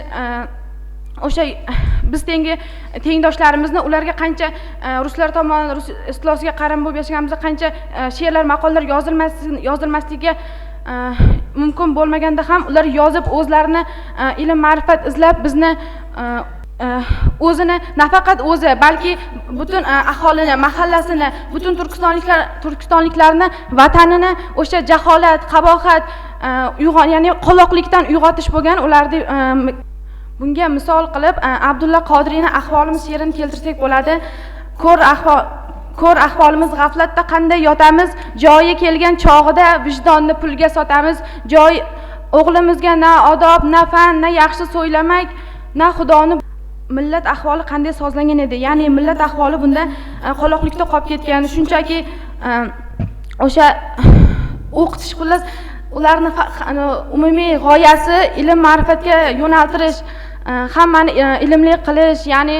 o'sha biz tengdoshlarimizni ularga qancha ruslar tomonidan rus istilosiga qaram bo'lib yashaganimizda qancha she'rlar, maqolalar yozilmasligiga mumkin bo'lmaganda ham ular yozib o'zlarini ilm ma'rifat izlab bizni o'zini nafaqat o'zi, balki butun aholini, mahallasini, butun turkistonliklarni vatanini o'sha jaholat, qabohat, ya'ni qoloqlikdan uyg'otish bo'lgan ularni. Bunga misol qilib Abdulla Qodiriyning Ahvolimiz she'rini keltirsak bo'ladi. Ko'r ahvolimiz g'aflatda qanday yotamiz, joyi kelgan chog'ida vijdonni pulga sotamiz. O'g'limizga na odob, na fan, na yaxshi so'ylamak, na xudoni. Millat ahvoli qanday sozlangan edi? Ya'ni millat ahvoli bunda qoloqlikda qolib ketgan. Shunchaki o'sha o'qitish, xullas ularni umumiy g'oyasi ilm ma'rifatga yo'naltirish, hammani ilmli qilish, ya'ni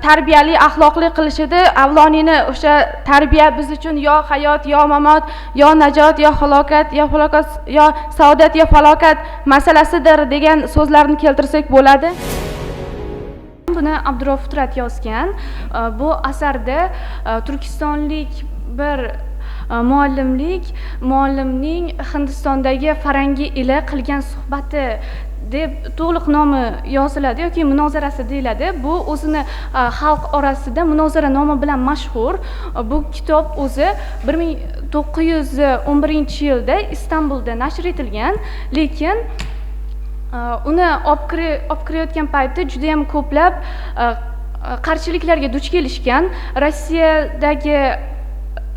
tarbiyali, axloqli qilish edi. Avloniyni o'sha tarbiya biz uchun yo hayot, yo mamot, yo najot, yo halokat, yo saodat, yo falokat masalasidir degan so'zlarni keltirsak bo'ladi. Buni Abdurauf Turat yozgan. Bu asarda turkistonlik bir muallimning Hindistondagi farangi ila qilgan suhbati deb to'liq nomi yoziladi yoki munozarasi deyiladi. Bu o'zini xalq orasida munozara nomi bilan mashhur. Bu kitob o'zi 1911-yilda Istanbulda nashr etilgan, lekin uni olib kirayotgan paytda juda ham ko'plab qarshiliklarga duch kelishgan.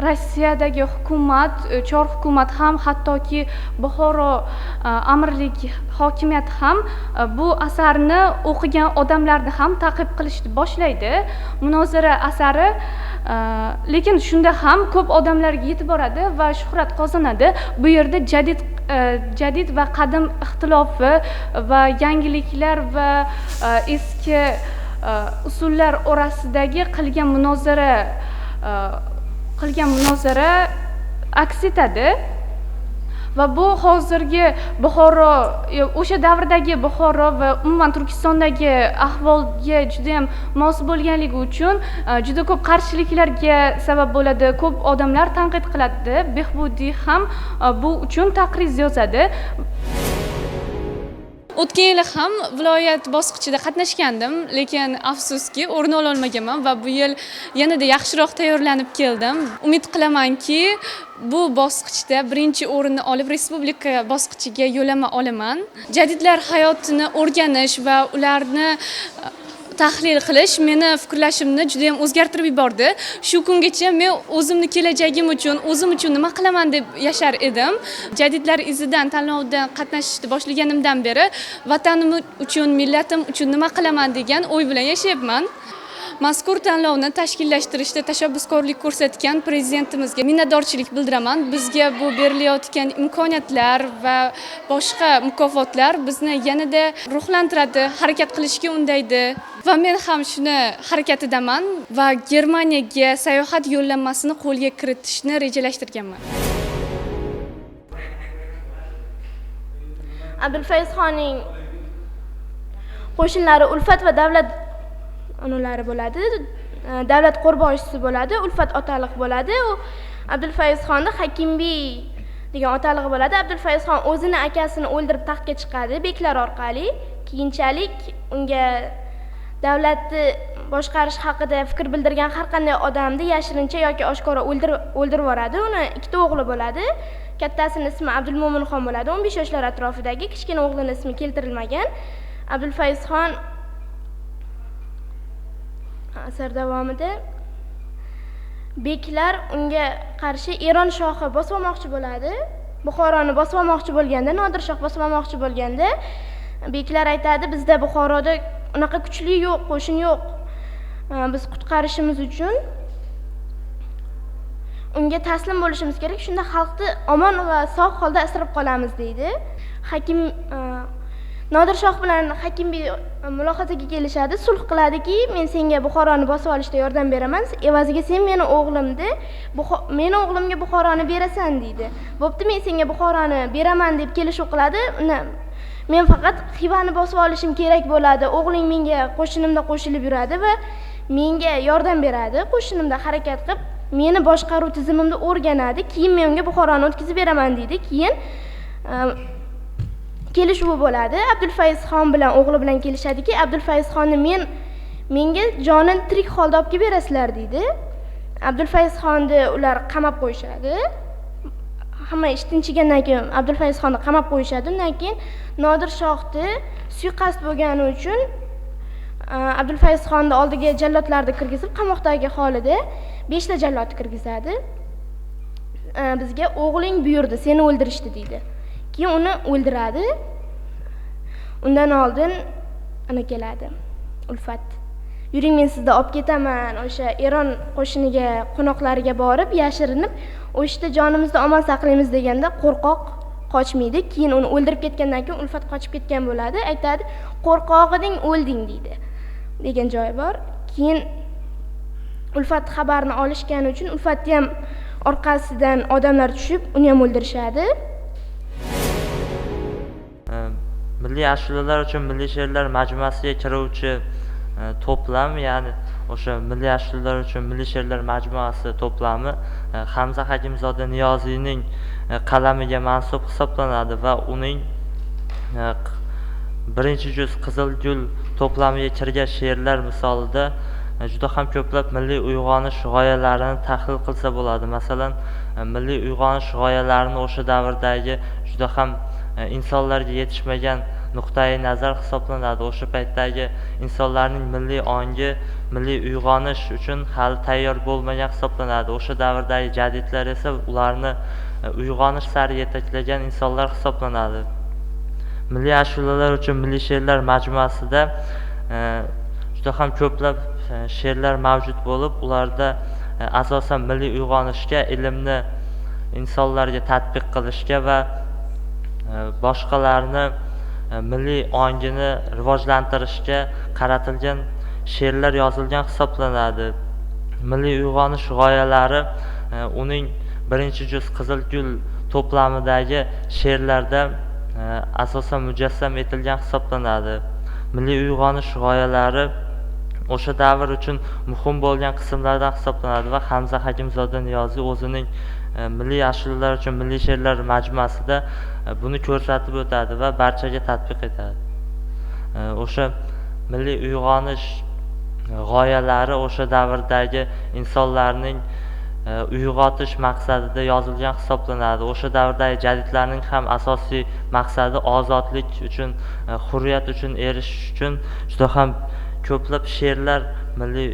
Rossiyadagi hukumat, chor hukumat ham, hattoki Buxoro amirlik hokimiyati ham bu asarni o'qigan odamlarni ham ta'qib qilishni boshlaydi. Munozara asari lekin shunda ham ko'p odamlarga yetib boradi va shuhrat qozonadi. Bu yerda jadid va qadim ixtilofi va yangiliklar va eski usullar orasidagi qilgan munozara aks etadi. Va bu hozirgi Buxoro, o'sha davrdagi Buxoro va umuman Turkistondagi ahvolga juda ham mos bo'lganligi uchun juda ko'p qarshiliklarga sabab bo'ladi. Ko'p odamlar tanqid qiladi. Behbudiy ham bu uchun taqriz yozadi. O'tgan yil ham viloyat bosqichida qatnashgandim, lekin afsuski o'rin ola olmaganman va bu yil yanada yaxshiroq tayyorlanib keldim. Umid qilamanki, bu bosqichda birinchi o'rinni olib respublika bosqichiga yo'lama olaman. Jadidlar hayotini o'rganish va ularni tahlil qilish meni fikrlashimni juda ham o'zgartirib yubordi. Shu kungacha men o'zimni kelajagim uchun, o'zim uchun nima qilaman deb yashar edim. Jadidlar izidan tanlovda qatnashishni boshlaganimdan beri vatanim uchun, millatim uchun nima qilaman degan o'y bilan yashayapman. Mazkur tanlovni tashkillashtirishda tashabbuskorlik ko'rsatgan prezidentimizga minnatdorchilik bildiraman. Bizga bu berilayotgan imkoniyatlar va boshqa mukofotlar bizni yanada ruhlantiradi, harakat qilishga undaydi. Va men ham shuni harakatedaman va Germaniyaga sayohat yo'llanmasini qo'lga kiritishni rejalashtirganman. Abdulfayzxonning qo'shinlari Ulfat va Davlat onalari bo'ladi. Davlat qo'rboshchisi bo'ladi, Ulfat otaliq bo'ladi. U Abdulfayzxonni Hakimbiy degan otalig'i bo'ladi. Abdulfayzxon o'zini akasini o'ldirib taxtga chiqadi beklar orqali. Keyinchalik unga davlatni boshqarish haqida fikr bildirgan har qanday odamni yashirincha yoki oshkora o'ldirib yuboradi. Uni ikkita o'g'li bo'ladi. Kattasining ismi Abdulmo'minxon bo'ladi. 15 yoshlar atrofidagi, kichkina o'g'lining ismi keltirilmagan. Abdulfayzxon asar davomida beklar unga qarshi Eron shohi bosib olmoqchi bo'ladi. Buxoroni bosib olmoqchi bo'lganda, Nodir shoh bosib olmoqchi bo'lganda, beklar aytadi, bizda Buxoroda unaqa kuchli yo'q, qo'shin yo'q. Biz qutqarishimiz uchun unga taslim bo'lishimiz kerak. Shunda xalqni omon va sog' holda asrab qolamiz deydi. Hakim Nodir shoh bilan Hakimbiy muloqotaga kelishadi, sulh qiladiki, men senga Buxoroni bosib olishda yordam beraman, evaziga sen meni o'g'limga Buxoroni berasan deydi. Bo'pti, men senga Buxoroni beraman deb kelishuv qiladi. Men faqat Xivani bosib olishim kerak bo'ladi. O'g'ling menga qo'shinimda qo'shilib yuradi va menga yordam beradi. Qo'shinimda harakat qilib, meni boshqaruv tizimimni o'rganadi. Keyin men unga Buxoroni o'tkazib beraman deydi. Keyin kelishuv bo'ladi. Abdulfayzxon bilan o'g'li bilan kelishadiki, Abdulfayzxonni menga jonini tirik holda olib kelib berasizlar deydi. Abdulfayzxonni ular qamab qo'yishadi. Hamma ish tinchigandan keyin Abdulfayzxonni qamab qo'yishadi. Undan keyin Nodir shohni suiqasd bo'lgani uchun Abdulfayzxonni oldiga jallodlarni kirgizib, qamoqdagi holida 5 ta jallodni kirgizadi. Bizga o'g'ling buyurdi, seni o'ldirishdi deydi. Keyin uni o'ldiradi. Undan oldin ana keladi Ulfat. Yuring, men sizni olib ketaman. O'sha Eron qo'shiniga, qo'noqlariga borib, yashirinib, o'shda jonimizni omon saqlaymiz deganda qo'rqoq qochmaydi. Keyin uni o'ldirib ketgandan keyin Ulfat qochib ketgan bo'ladi. Aytadi, "Qo'rqog'iding o'lding" deydi. degan joyi bor. Keyin Ulfat xabarni olishgani uchun Ulfatni ham orqasidan odamlar tushib, uni ham o'ldirishadi. Milliy ashulalar uchun milliy she'rlar majmuasiga kiruvchi to'plam, ya'ni o'sha milliy ashulalar uchun milliy she'rlar majmuasi to'plami Hamza Hakimzoda Niyoziyning qalamiga mansub hisoblanadi va uning birinchi juz Qizil gul to'plamiga kirgan she'rlar misolida juda ham ko'plab milliy uyg'onish g'oyalarini tahlil qilsa bo'ladi. Masalan, milliy uyg'onish g'oyalarini o'sha davrdagi juda ham insonlarga yetishmagan nuqtai nazar hisoblanadi. O'sha paytdagi insonlarning milliy ongi, milliy uyg'onish uchun hali tayyor bo'lmagan hisoblanadi. O'sha davrdagi jadidlar esa ularni uyg'onish sari yetaklagan insonlar hisoblanadi. Milliy ashulalar uchun milliy she'rlar majmuasida juda ham ko'plab she'rlar mavjud bo'lib, ularda asosan milliy uyg'onishga, ilmni insonlarga tatbiq qilishga va boshqalarni milliy ongini rivojlantirishga qaratilgan she'rlar yozilgan hisoblanadi. Milliy uyg'onish g'oyalari uning birinchi juz Qizil gul to'plamidagi she'rlarda asosan mujassam etilgan hisoblanadi. Milliy uyg'onish g'oyalari o'sha davr uchun muhim bo'lgan qismlardan hisoblanadi va Hamza Hakimzoda Niyoziy o'zining milliy ashulalar uchun milliy she'rlar majmuasida buni ko'rsatib o'tadi va barchaga tatbiq etadi. O'sha milliy uyg'onish g'oyalari o'sha davrdagi insonlarning uyg'otish maqsadida yozilgan hisoblanadi. O'sha davrdagi jadidlarning ham asosiy maqsadi ozodlik uchun, hurriyat uchun erishish uchun juda ham ko'plab she'rlar, milliy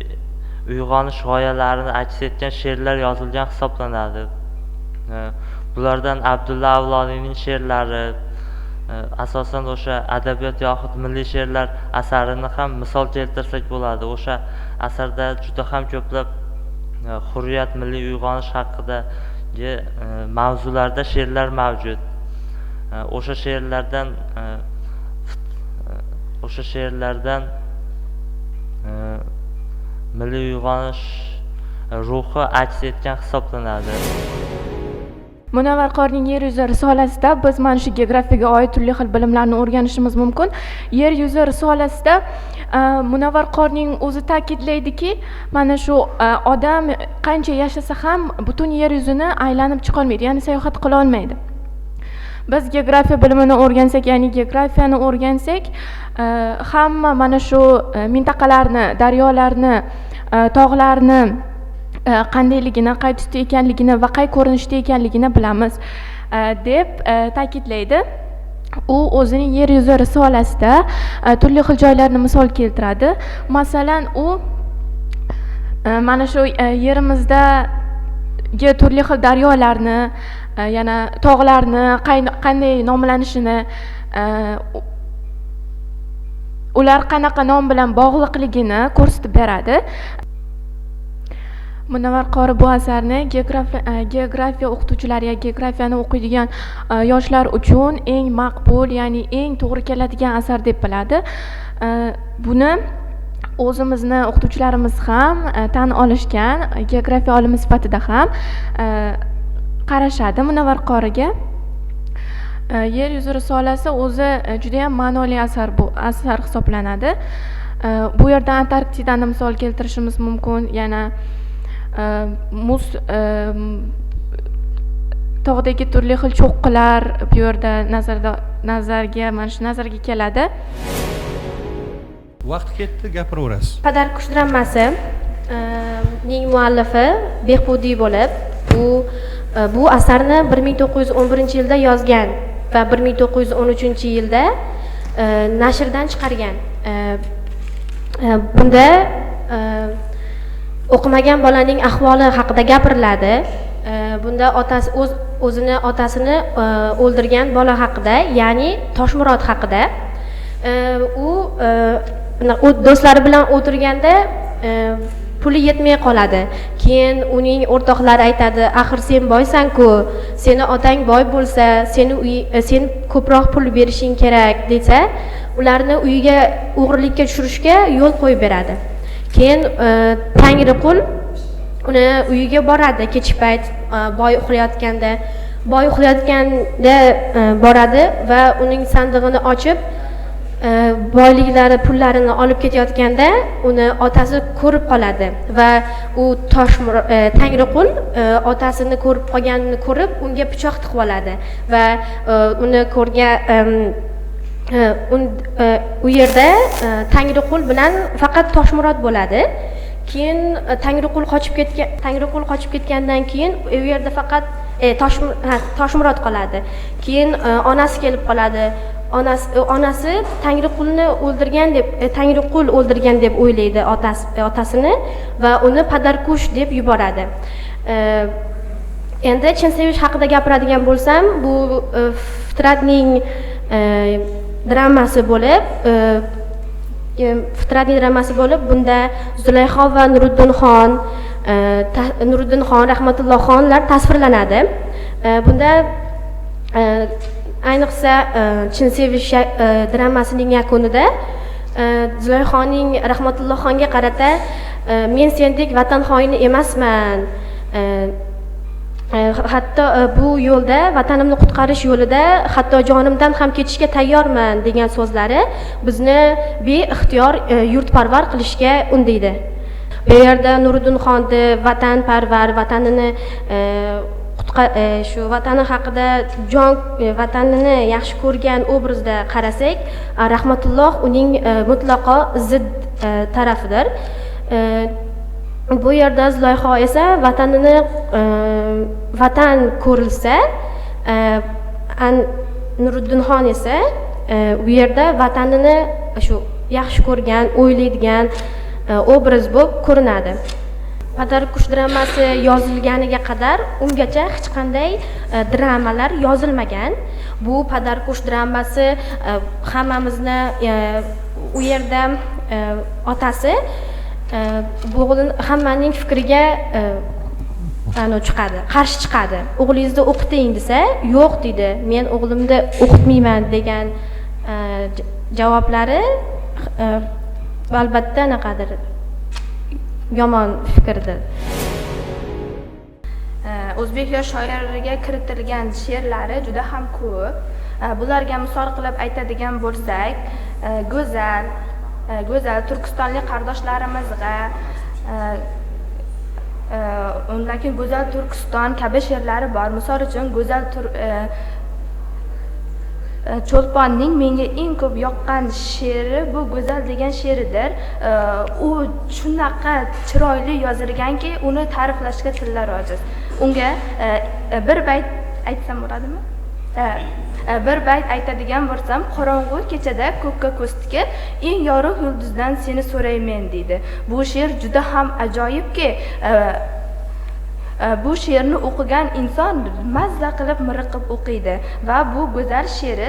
uyg'onish g'oyalarini aks etgan she'rlar yozilgan hisoblanadi. Bulardan Abdulla Avloniyning she'rlari asosan o'sha adabiyot yoxud milliy she'rlar asarini ham misol keltirsak bo'ladi. O'sha asarda juda ham ko'plab hurriyat, milliy uyg'onish haqidagi mavzularda she'rlar mavjud. O'sha she'rlardan milliy uyg'onish ruhi aks etgan hisoblanadi. Munavvar qorning yer yuzi risolasida biz mana shu geografiyaga oid turli xil bilimlarni o'rganishimiz mumkin. Yer yuzi risolasida Munavvar qorning o'zi ta'kidlaydiki, mana shu odam qancha yashasa ham butun yer yuzini aylanib chiqa olmaydi, ya'ni sayohat qila olmaydi. Biz geografiya bilimini o'rgansak, ya'ni geografiyani o'rgansak, hamma mana shu mintaqalarni, daryolarni, tog'larni qandayligini, qay tusda ekanligini va qay ko'rinishda ekanligini bilamiz deb ta'kidlaydi. U o'zining yer yuzi risolasida turli xil joylarni misol keltiradi. Masalan, u mana shu yerimizdagi turli xil daryolarni, yana tog'larni qanday nomlanishini, ular qanaqa nom bilan bog'liqligini ko'rsatib beradi. Munavvar qori bu asarni geografiya o'qituvchilari, geografiyani o'qiydigan yoshlar uchun eng maqbul, ya'ni eng to'g'ri keladigan asar deb biladi. Buni o'zimizni o'qituvchilarimiz ham tan olishgan, geografiya olimi sifatida ham qarashadi Munavvar qoriga. Yer yuzi risolasi o'zi juda ham ma'noli asar, bu asar hisoblanadi. Bu yerda Antarktidani misol keltirishimiz mumkin, yana muz tog'dagi turli xil cho'qqilar bu yerda nazarga keladi. Vaqt ketdi, gapiraverasiz. Padar qush dramasi ning muallifi Behbudiy bo'lib, bu asarni 1911-yilda yozgan va 1913-yilda nashrdan chiqargan. Bunda o'qimagan bolaning ahvoli haqida gapiriladi. Bunda otasi o'zini otasini o'ldirgan bola haqida, ya'ni Toshmurod haqida. U do'stlari bilan o'tirganda puli yetmay qoladi. Keyin uning o'rtoqlari aytadi, "Axir sen boysan-ku, seni otang boy bo'lsa, sen ko'proq pul berishing kerak" desa, ularni uyiga o'g'irlikka tushirishga yo'l qo'yib beradi. Keyin Tangriqul uni uyiga boradi kechki payt, boy uxlayotganda boradi va uning sandig'ini ochib, boyliklari, pullarini olib ketayotganda uni otasi ko'rib qoladi va u Tangriqul otasini ko'rib qolganini ko'rib, unga pichoq tiqib oladi va uni ko'rgan u yerda Tangriqul bilan faqat Toshmurod bo'ladi. Keyin Tangriqul qochib ketgandan keyin u yerda faqat Toshmurod qoladi. Keyin onasi kelib qoladi. onasi Tangriqulni o'ldirgan deb Tangriqul o'ldirgan deb o'ylaydi otasini va uni padarkush deb yuboradi. Endi chin sevish haqida gapiradigan bo'lsam, bu Fitratning dramasi bo'lib, bunda Zulayho va Nuriddin xon, Rahmatulloh xonlar tasvirlanadi. Bunda ayniqsa chin sevish dramasining yakunida Zulayhoning Rahmatulloh xonga qarata men sendek vatan xoini emasman. Hatto bu yo'lda, vatanimni qutqarish yo'lida hatto jonimdan ham ketishga tayyorman degan so'zlari bizni beixtiyor yurtparvar qilishga undaydi. Bu yerda Nuriddin xonni vatanparvar, vatanini shu vatani haqida vatanini yaxshi ko'rgan obrazda qarasak, Rahmatulloh uning mutlaqo zid tarafidir. Bu yerda Zulayho esa vatan ko'rilsa, Nuriddin xon esa bu yerda vatanini shu yaxshi ko'rgan, o'ylaydigan obraz bo'lib ko'rinadi. Padarkush dramasi yozilganiga qadar ungacha hech qanday dramalar yozilmagan. Bu Padarkush dramasi hammamizni u yerda otasi hammaning fikriga qarshi chiqadi. O'g'lingizni o'qiting desa, yo'q deydi. Men o'g'limni o'qitmayman degan javoblari albatta naqadir yomon fikrdir. O'zbek yosh shoirlariga kiritilgan she'rlari juda ham ko'p. Bularga misol qilib aytadigan bo'lsak, go'zal turkistonlik qardoshlarimizga undan keyin Go'zal Turkiston kabi she'rlari bor. Misol uchun Go'zal Cho'lponning menga eng ko'p yoqqan she'ri bu Go'zal degan she'ridir. U shunaqa chiroyli yozilganki, uni ta'riflashga tillar ojiz. Unga bir bayt aytsam bo'ladimi? Bir bayt aytadigan bo'lsam, qorong'u kechada ko'kka ko'z tikib, eng yorug' yulduzdan seni so'raymen deydi. Bu she'r juda ham ajoyibki, bu she'rni o'qigan inson mazza qilib miriqib o'qiydi va bu go'zal she'ri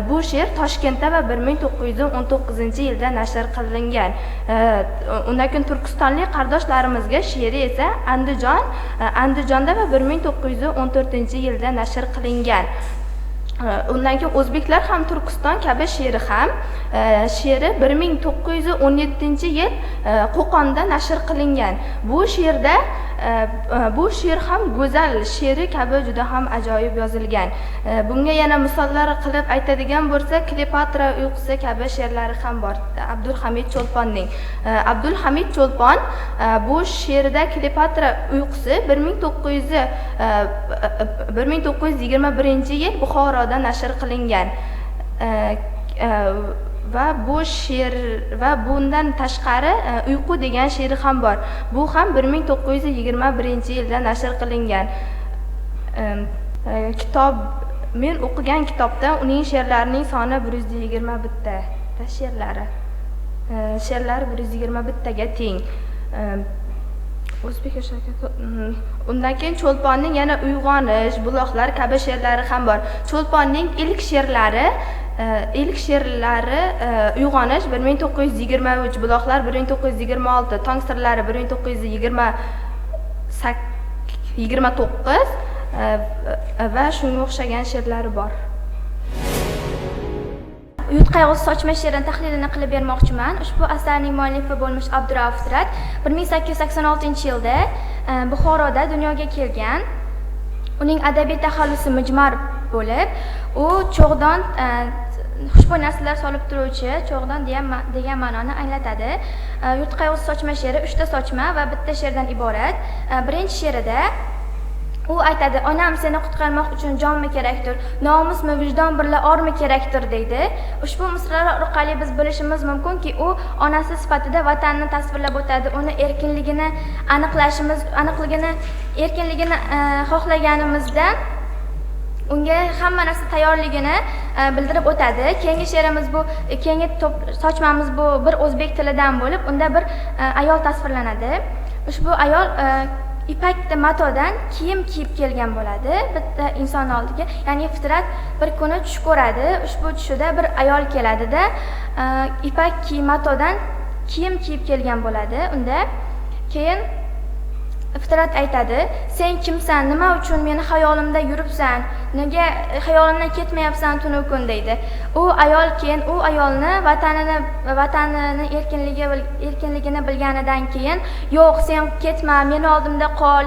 bu she'r Toshkentda va 1919-yilda nashr qilingan. Undan keyin turkistonlik qardoshlarimizga she'ri esa Andijonda va 1914-yilda nashr qilingan. Undan keyin o'zbeklar ham Turkiston kabi she'ri 1917-yil Qo'qonda nashr qilingan. Bu she'r ham go'zal she'ri kabi juda ham ajoyib yozilgan. Bunga yana misollar qilib aytadigan bo'lsa, Kleopatra uyqusi kabi she'rlari ham bor. Abdulhamid Cho'lponning. Abdulhamid Cho'lpon bu she'rida Kleopatra uyqusi 1921-yil Buxoroda nashr qilingan. Va bu she'r va bundan tashqari uyqu degan she'ri ham bor. Bu ham 1921-yilda nashr qilingan. Men o'qigan kitobda uning she'rlarining soni 121 ta she'rlari. She'rlar 121 taga teng. O'zbek yoshlarga undan keyin Cho'lponning yana Uyg'onish, Buloqlar kabi she'rlari ham bor. Cho'lponning ilk she'rlari Uyg'onish 1923, Buloqlar 1926, Tong sirlari 1929 va shunga o'xshagan she'rlari bor. Yurt qayg'usi sochma she'rini tahlilini qilib bermoqchiman. Ushbu asarning muallifi bo'lmish Abdurauf Fitrat 1886-yilda Buxoroda dunyoga kelgan. Uning adabiy taxallusi mijmar bo'lib, u cho'g'don xushbo'y narsalar solib turuvchi cho'g'don degan ma'noni anglatadi. Yurt qayg'usi sochma she'ri 3 ta sochma va bitta she'rdan iborat. Birinchi she'rida u aytadi: "Onam seni qutqarmoq uchun jonmi kerakdir, nomusmi, vijdon birla ormi kerakdir" deydi. Ushbu misralar orqali biz bilishimiz mumkinki, u onasi sifatida vatanni tasvirlab o'tadi. Uni erkinligini erkinligini xohlaganimizda unga hamma narsa tayyorligini bildirib o'tadi. Keyingi she'rimiz bu, keyingi sochmamiz bu bir o'zbek tilidan bo'lib, unda bir ayol tasvirlanadi. Ushbu ayol ipak matodan kiyim kiyib kelgan bo'ladi bitta inson oldiga. Ya'ni Fitrat bir kuni tush ko'radi. Ushbu tushida bir ayol keladida ipak matodan kiyim kiyib kelgan bo'ladi. Unda keyin Fitrat aytadi: "Sen kimsan? Nima uchun meni xayolimda yuribsan? Nega xayolimdan ketmayapsan tunu kun?" deydi. U ayol keyin u ayolni vatanini erkinligini bilganidan keyin, "Yo'q, sen ketma, meni oldimda qol.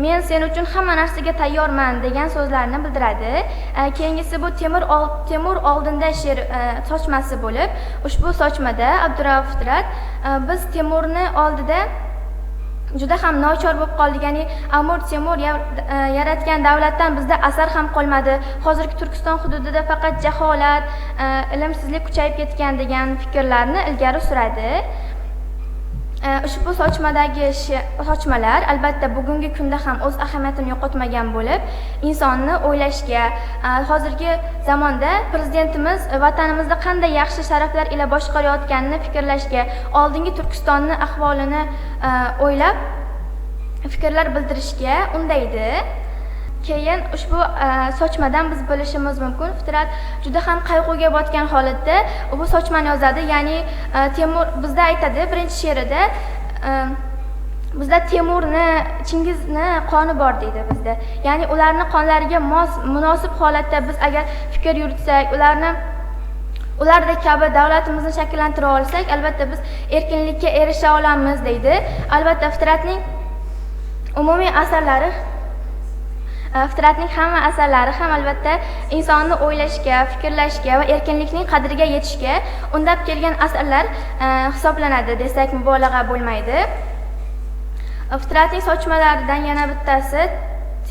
Men sen uchun hamma narsaga tayyorman" degan so'zlarni bildiradi. Keyingisi bu Temur oldinda she'r sochmasi bo'lib, ushbu sochmada Abdurauf Fitrat biz Temurni oldida juda ham nochor bo'lib qoldik. Ya'ni Amir Temur yaratgan davlatdan bizda asar ham qolmadi. Hozirgi Turkiston hududida faqat jaholat, ilmsizlik kuchayib ketgan degan fikrlarni ilgari suradi. Ushbu sochmadagi sochmalar albatta bugungi kunda ham o'z ahamiyatini yo'qotmagan bo'lib, insonni o'ylashga, hozirgi zamonda prezidentimiz vatanimizda qanday yaxshi sharaflar ila boshqarayotganini fikrlashga, oldingi Turkistonni ahvolini o'ylab fikrlar bildirishga undaydi. Keyin ushbu sochmadan biz bilishimiz mumkin, Fitrat juda ham qayg'uga botgan holatda bu sochmani yozadi. Ya'ni Temur bizda aytadi birinchi she'rida, bizda Temurni, Chingizni qoni bor deydi bizda. Ya'ni ularni qonlariga munosib holatda biz agar fikr yuritsak, ulardek kabi davlatimizni shakllantira olsak, albatta biz erkinlikka erisha olamiz deydi. Albatta Fitratning umumiy asarlari, Fitratning hamma asarlari ham albatta insonni o'ylashga, fikrlashga va erkinlikning qadriga yetishga undab kelgan asarlar hisoblanadi desak mubolag'a bo'lmaydi. Fitratning sochmalaridan yana bittasi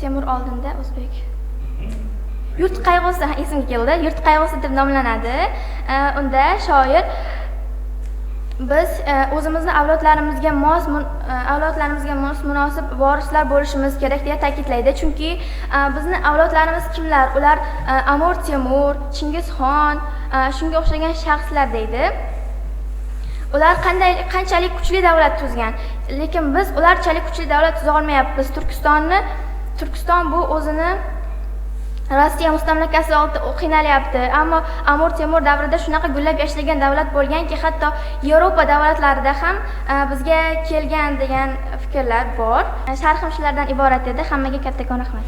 Temur oldinda o'zbek. Yurt qayg'usi esimga keldi. Yurt qayg'usi deb nomlanadi. Unda shoir biz o'zimizni avlodlarimizga mos munosib vorislar bo'lishimiz kerak deya ta'kidlaydi. Chunki bizni avlodlarimiz kimlar? Ular Amir Temur, Chingizxon, shunga o'xshagan shaxslar deydi. Ular qanchalik kuchli davlat tuzgan, lekin biz ularchalik kuchli davlat tuza olmayapmiz. Turkiston bu o'zini Rossiya mustamlakasi oldida qiynalyapti. Ammo Amir Temur davrida shunaqa gullab yashagan davlat bo'lganki, hatto Yevropa davlatlarida ham bizga kelgan degan fikrlar bor. Sharhim shulardan iborat edi. Hammaga kattakon rahmat.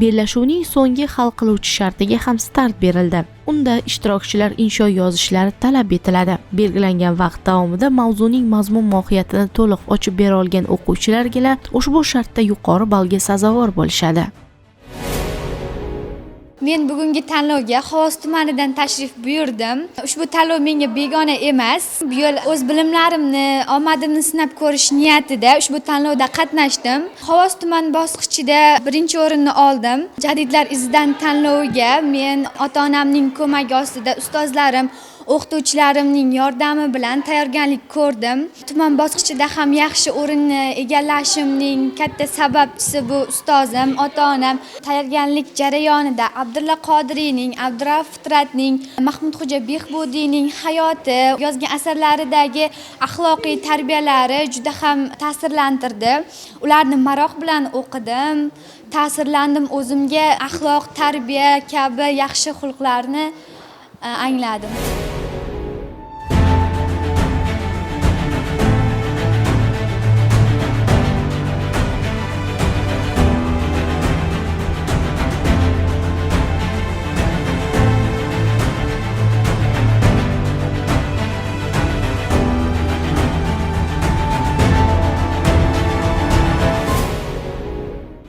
Bellashuvning so'nggi hal qiluvchi shartiga ham start berildi. Unda ishtirokchilar insho yozishlari talab etiladi. Belgilangan vaqt davomida mavzuning mazmun mohiyatini to'liq ochib bera olgan o'quvchilargina ushbu shartda yuqori ballga sazovor bo'lishadi. Men bugungi tanlovga Xovos tumanidan tashrif buyurdim. Ushbu tanlov menga begona emas. Bu yil o'z bilimlarimni, omadimni sinab ko'rish niyatida ushbu tanlovda qatnashdim. Xovos tuman bosqichida birinchi o'rinni oldim. Jadidlar izidan tanloviga men ota-onamning ko'magi ostida ustozlarim, o'qituvchilarimning yordami bilan tayyorgarlik ko'rdim. Tuman bosqichida ham yaxshi o'rinni egallashimning katta sababchisi bu ustozim, ota-onam. Tayyorgarlik jarayonida Abdulla Qodiriyning, Abdurauf Fitratning, Mahmudxo'ja Behbudiyning hayoti, yozgan asarlaridagi axloqiy tarbiyalari juda ham ta'sirlantirdi. Ularni maroq bilan o'qidim, ta'sirlandim, o'zimga axloq, tarbiya kabi yaxshi xulqlarni angladim.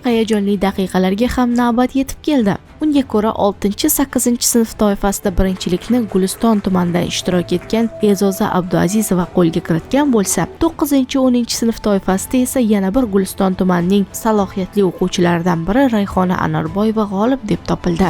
Hayajonli daqiqalarga ham navbat yetib keldi. Unga ko'ra 6-8 sinf toifasida birinchilikni Guliston tumanidan ishtirok etgan E'zoza Abduazizova qo'lga kiritgan bo'lsa, 9-10 sinf toifasida esa yana bir Guliston tumanining salohiyatli o'quvchilaridan biri Rayhona Anorboyeva g'olib deb topildi.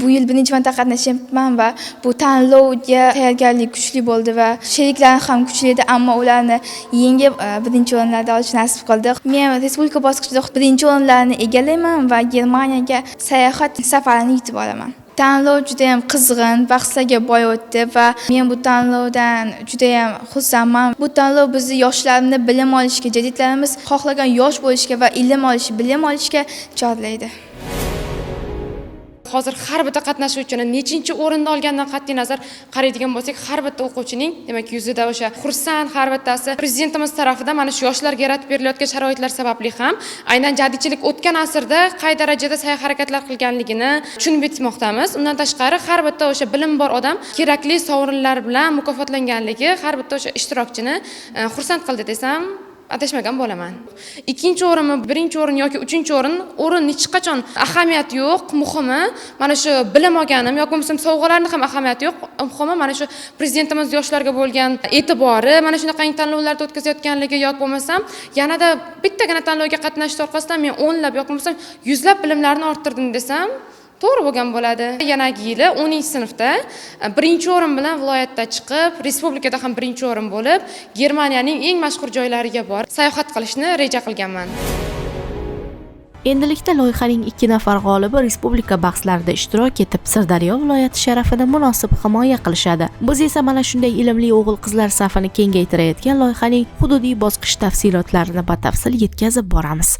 bu yil birinchi marta qatnashyapman va bu tanlovga tayyorgarlik kuchli bo'ldi va sheriklar ham kuchli edi, ammo ularni yengib birinchi o'rinlarni olish nasib qildi. Men respublika bosqichida birinchi o'rinlarni egallayman va Germaniyaga sayohat safarini yutib olaman. Tanlov juda ham qizg'in, bahslarga boy o'tdi va men bu tanlovdan juda ham xursandman. Bu tanlov bizni yoshlarni bilim olishga, jadidlarimiz xohlagan yosh bo'lishga va bilim olishga chorlaydi. Hozir har bitta qatnashuvchini nechinchi o'rinda olgandan qat'iy nazar qaraydigan bo'lsak, har bitta o'quvchining demak yuzida o'sha xursand har bittasi prezidentimiz tarafidan mana shu yoshlarga yaratib berilayotgan sharoitlar sababli ham aynan jadidchilik o'tgan asrda qay darajada sa'y-harakatlar qilganligini tushunib yetmoqdamiz. Undan tashqari har bitta o'sha bilim bor odam kerakli sovrinlar bilan mukofotlanganligi har bitta o'sha ishtirokchini xursand qildi desam adashmagan bo'laman. Ikkinchi o'rinmi, birinchi o'rin yoki uchinchi o'rin hech qachon ahamiyati yo'q. Muhimi mana shu bilim olganim yoki bo'lmasam sovg'alarning ham ahamiyati yo'q. Muhimi mana shu prezidentimiz yoshlarga bo'lgan e'tibori, mana shunaqangi tanlovlarda o'tkazayotganligi yoki bo'lmasam yanada bittagina tanlovga qatnashish orqasidan men o'nlab yoki bo'lmasam yuzlab bilimlarni orttirdim desam to'g'ri bo'lgan bo'ladi. Yanagi yili 10-sinfda birinchi o'rin bilan viloyatda chiqib, respublikada ham birinchi o'rin bo'lib, Germaniyaning eng mashhur joylariga borib sayohat qilishni reja qilganman. Endilikda loyihaning 2 nafar g'olibi respublika bahslarida ishtirok etib, Sirdaryo viloyati sharafini munosib himoya qilishadi. Biz esa mana shunday ilmli o'g'il-qizlar safini kengaytirayotgan loyihaning hududiy bosqich tafsilotlarini batafsil yetkazib boramiz.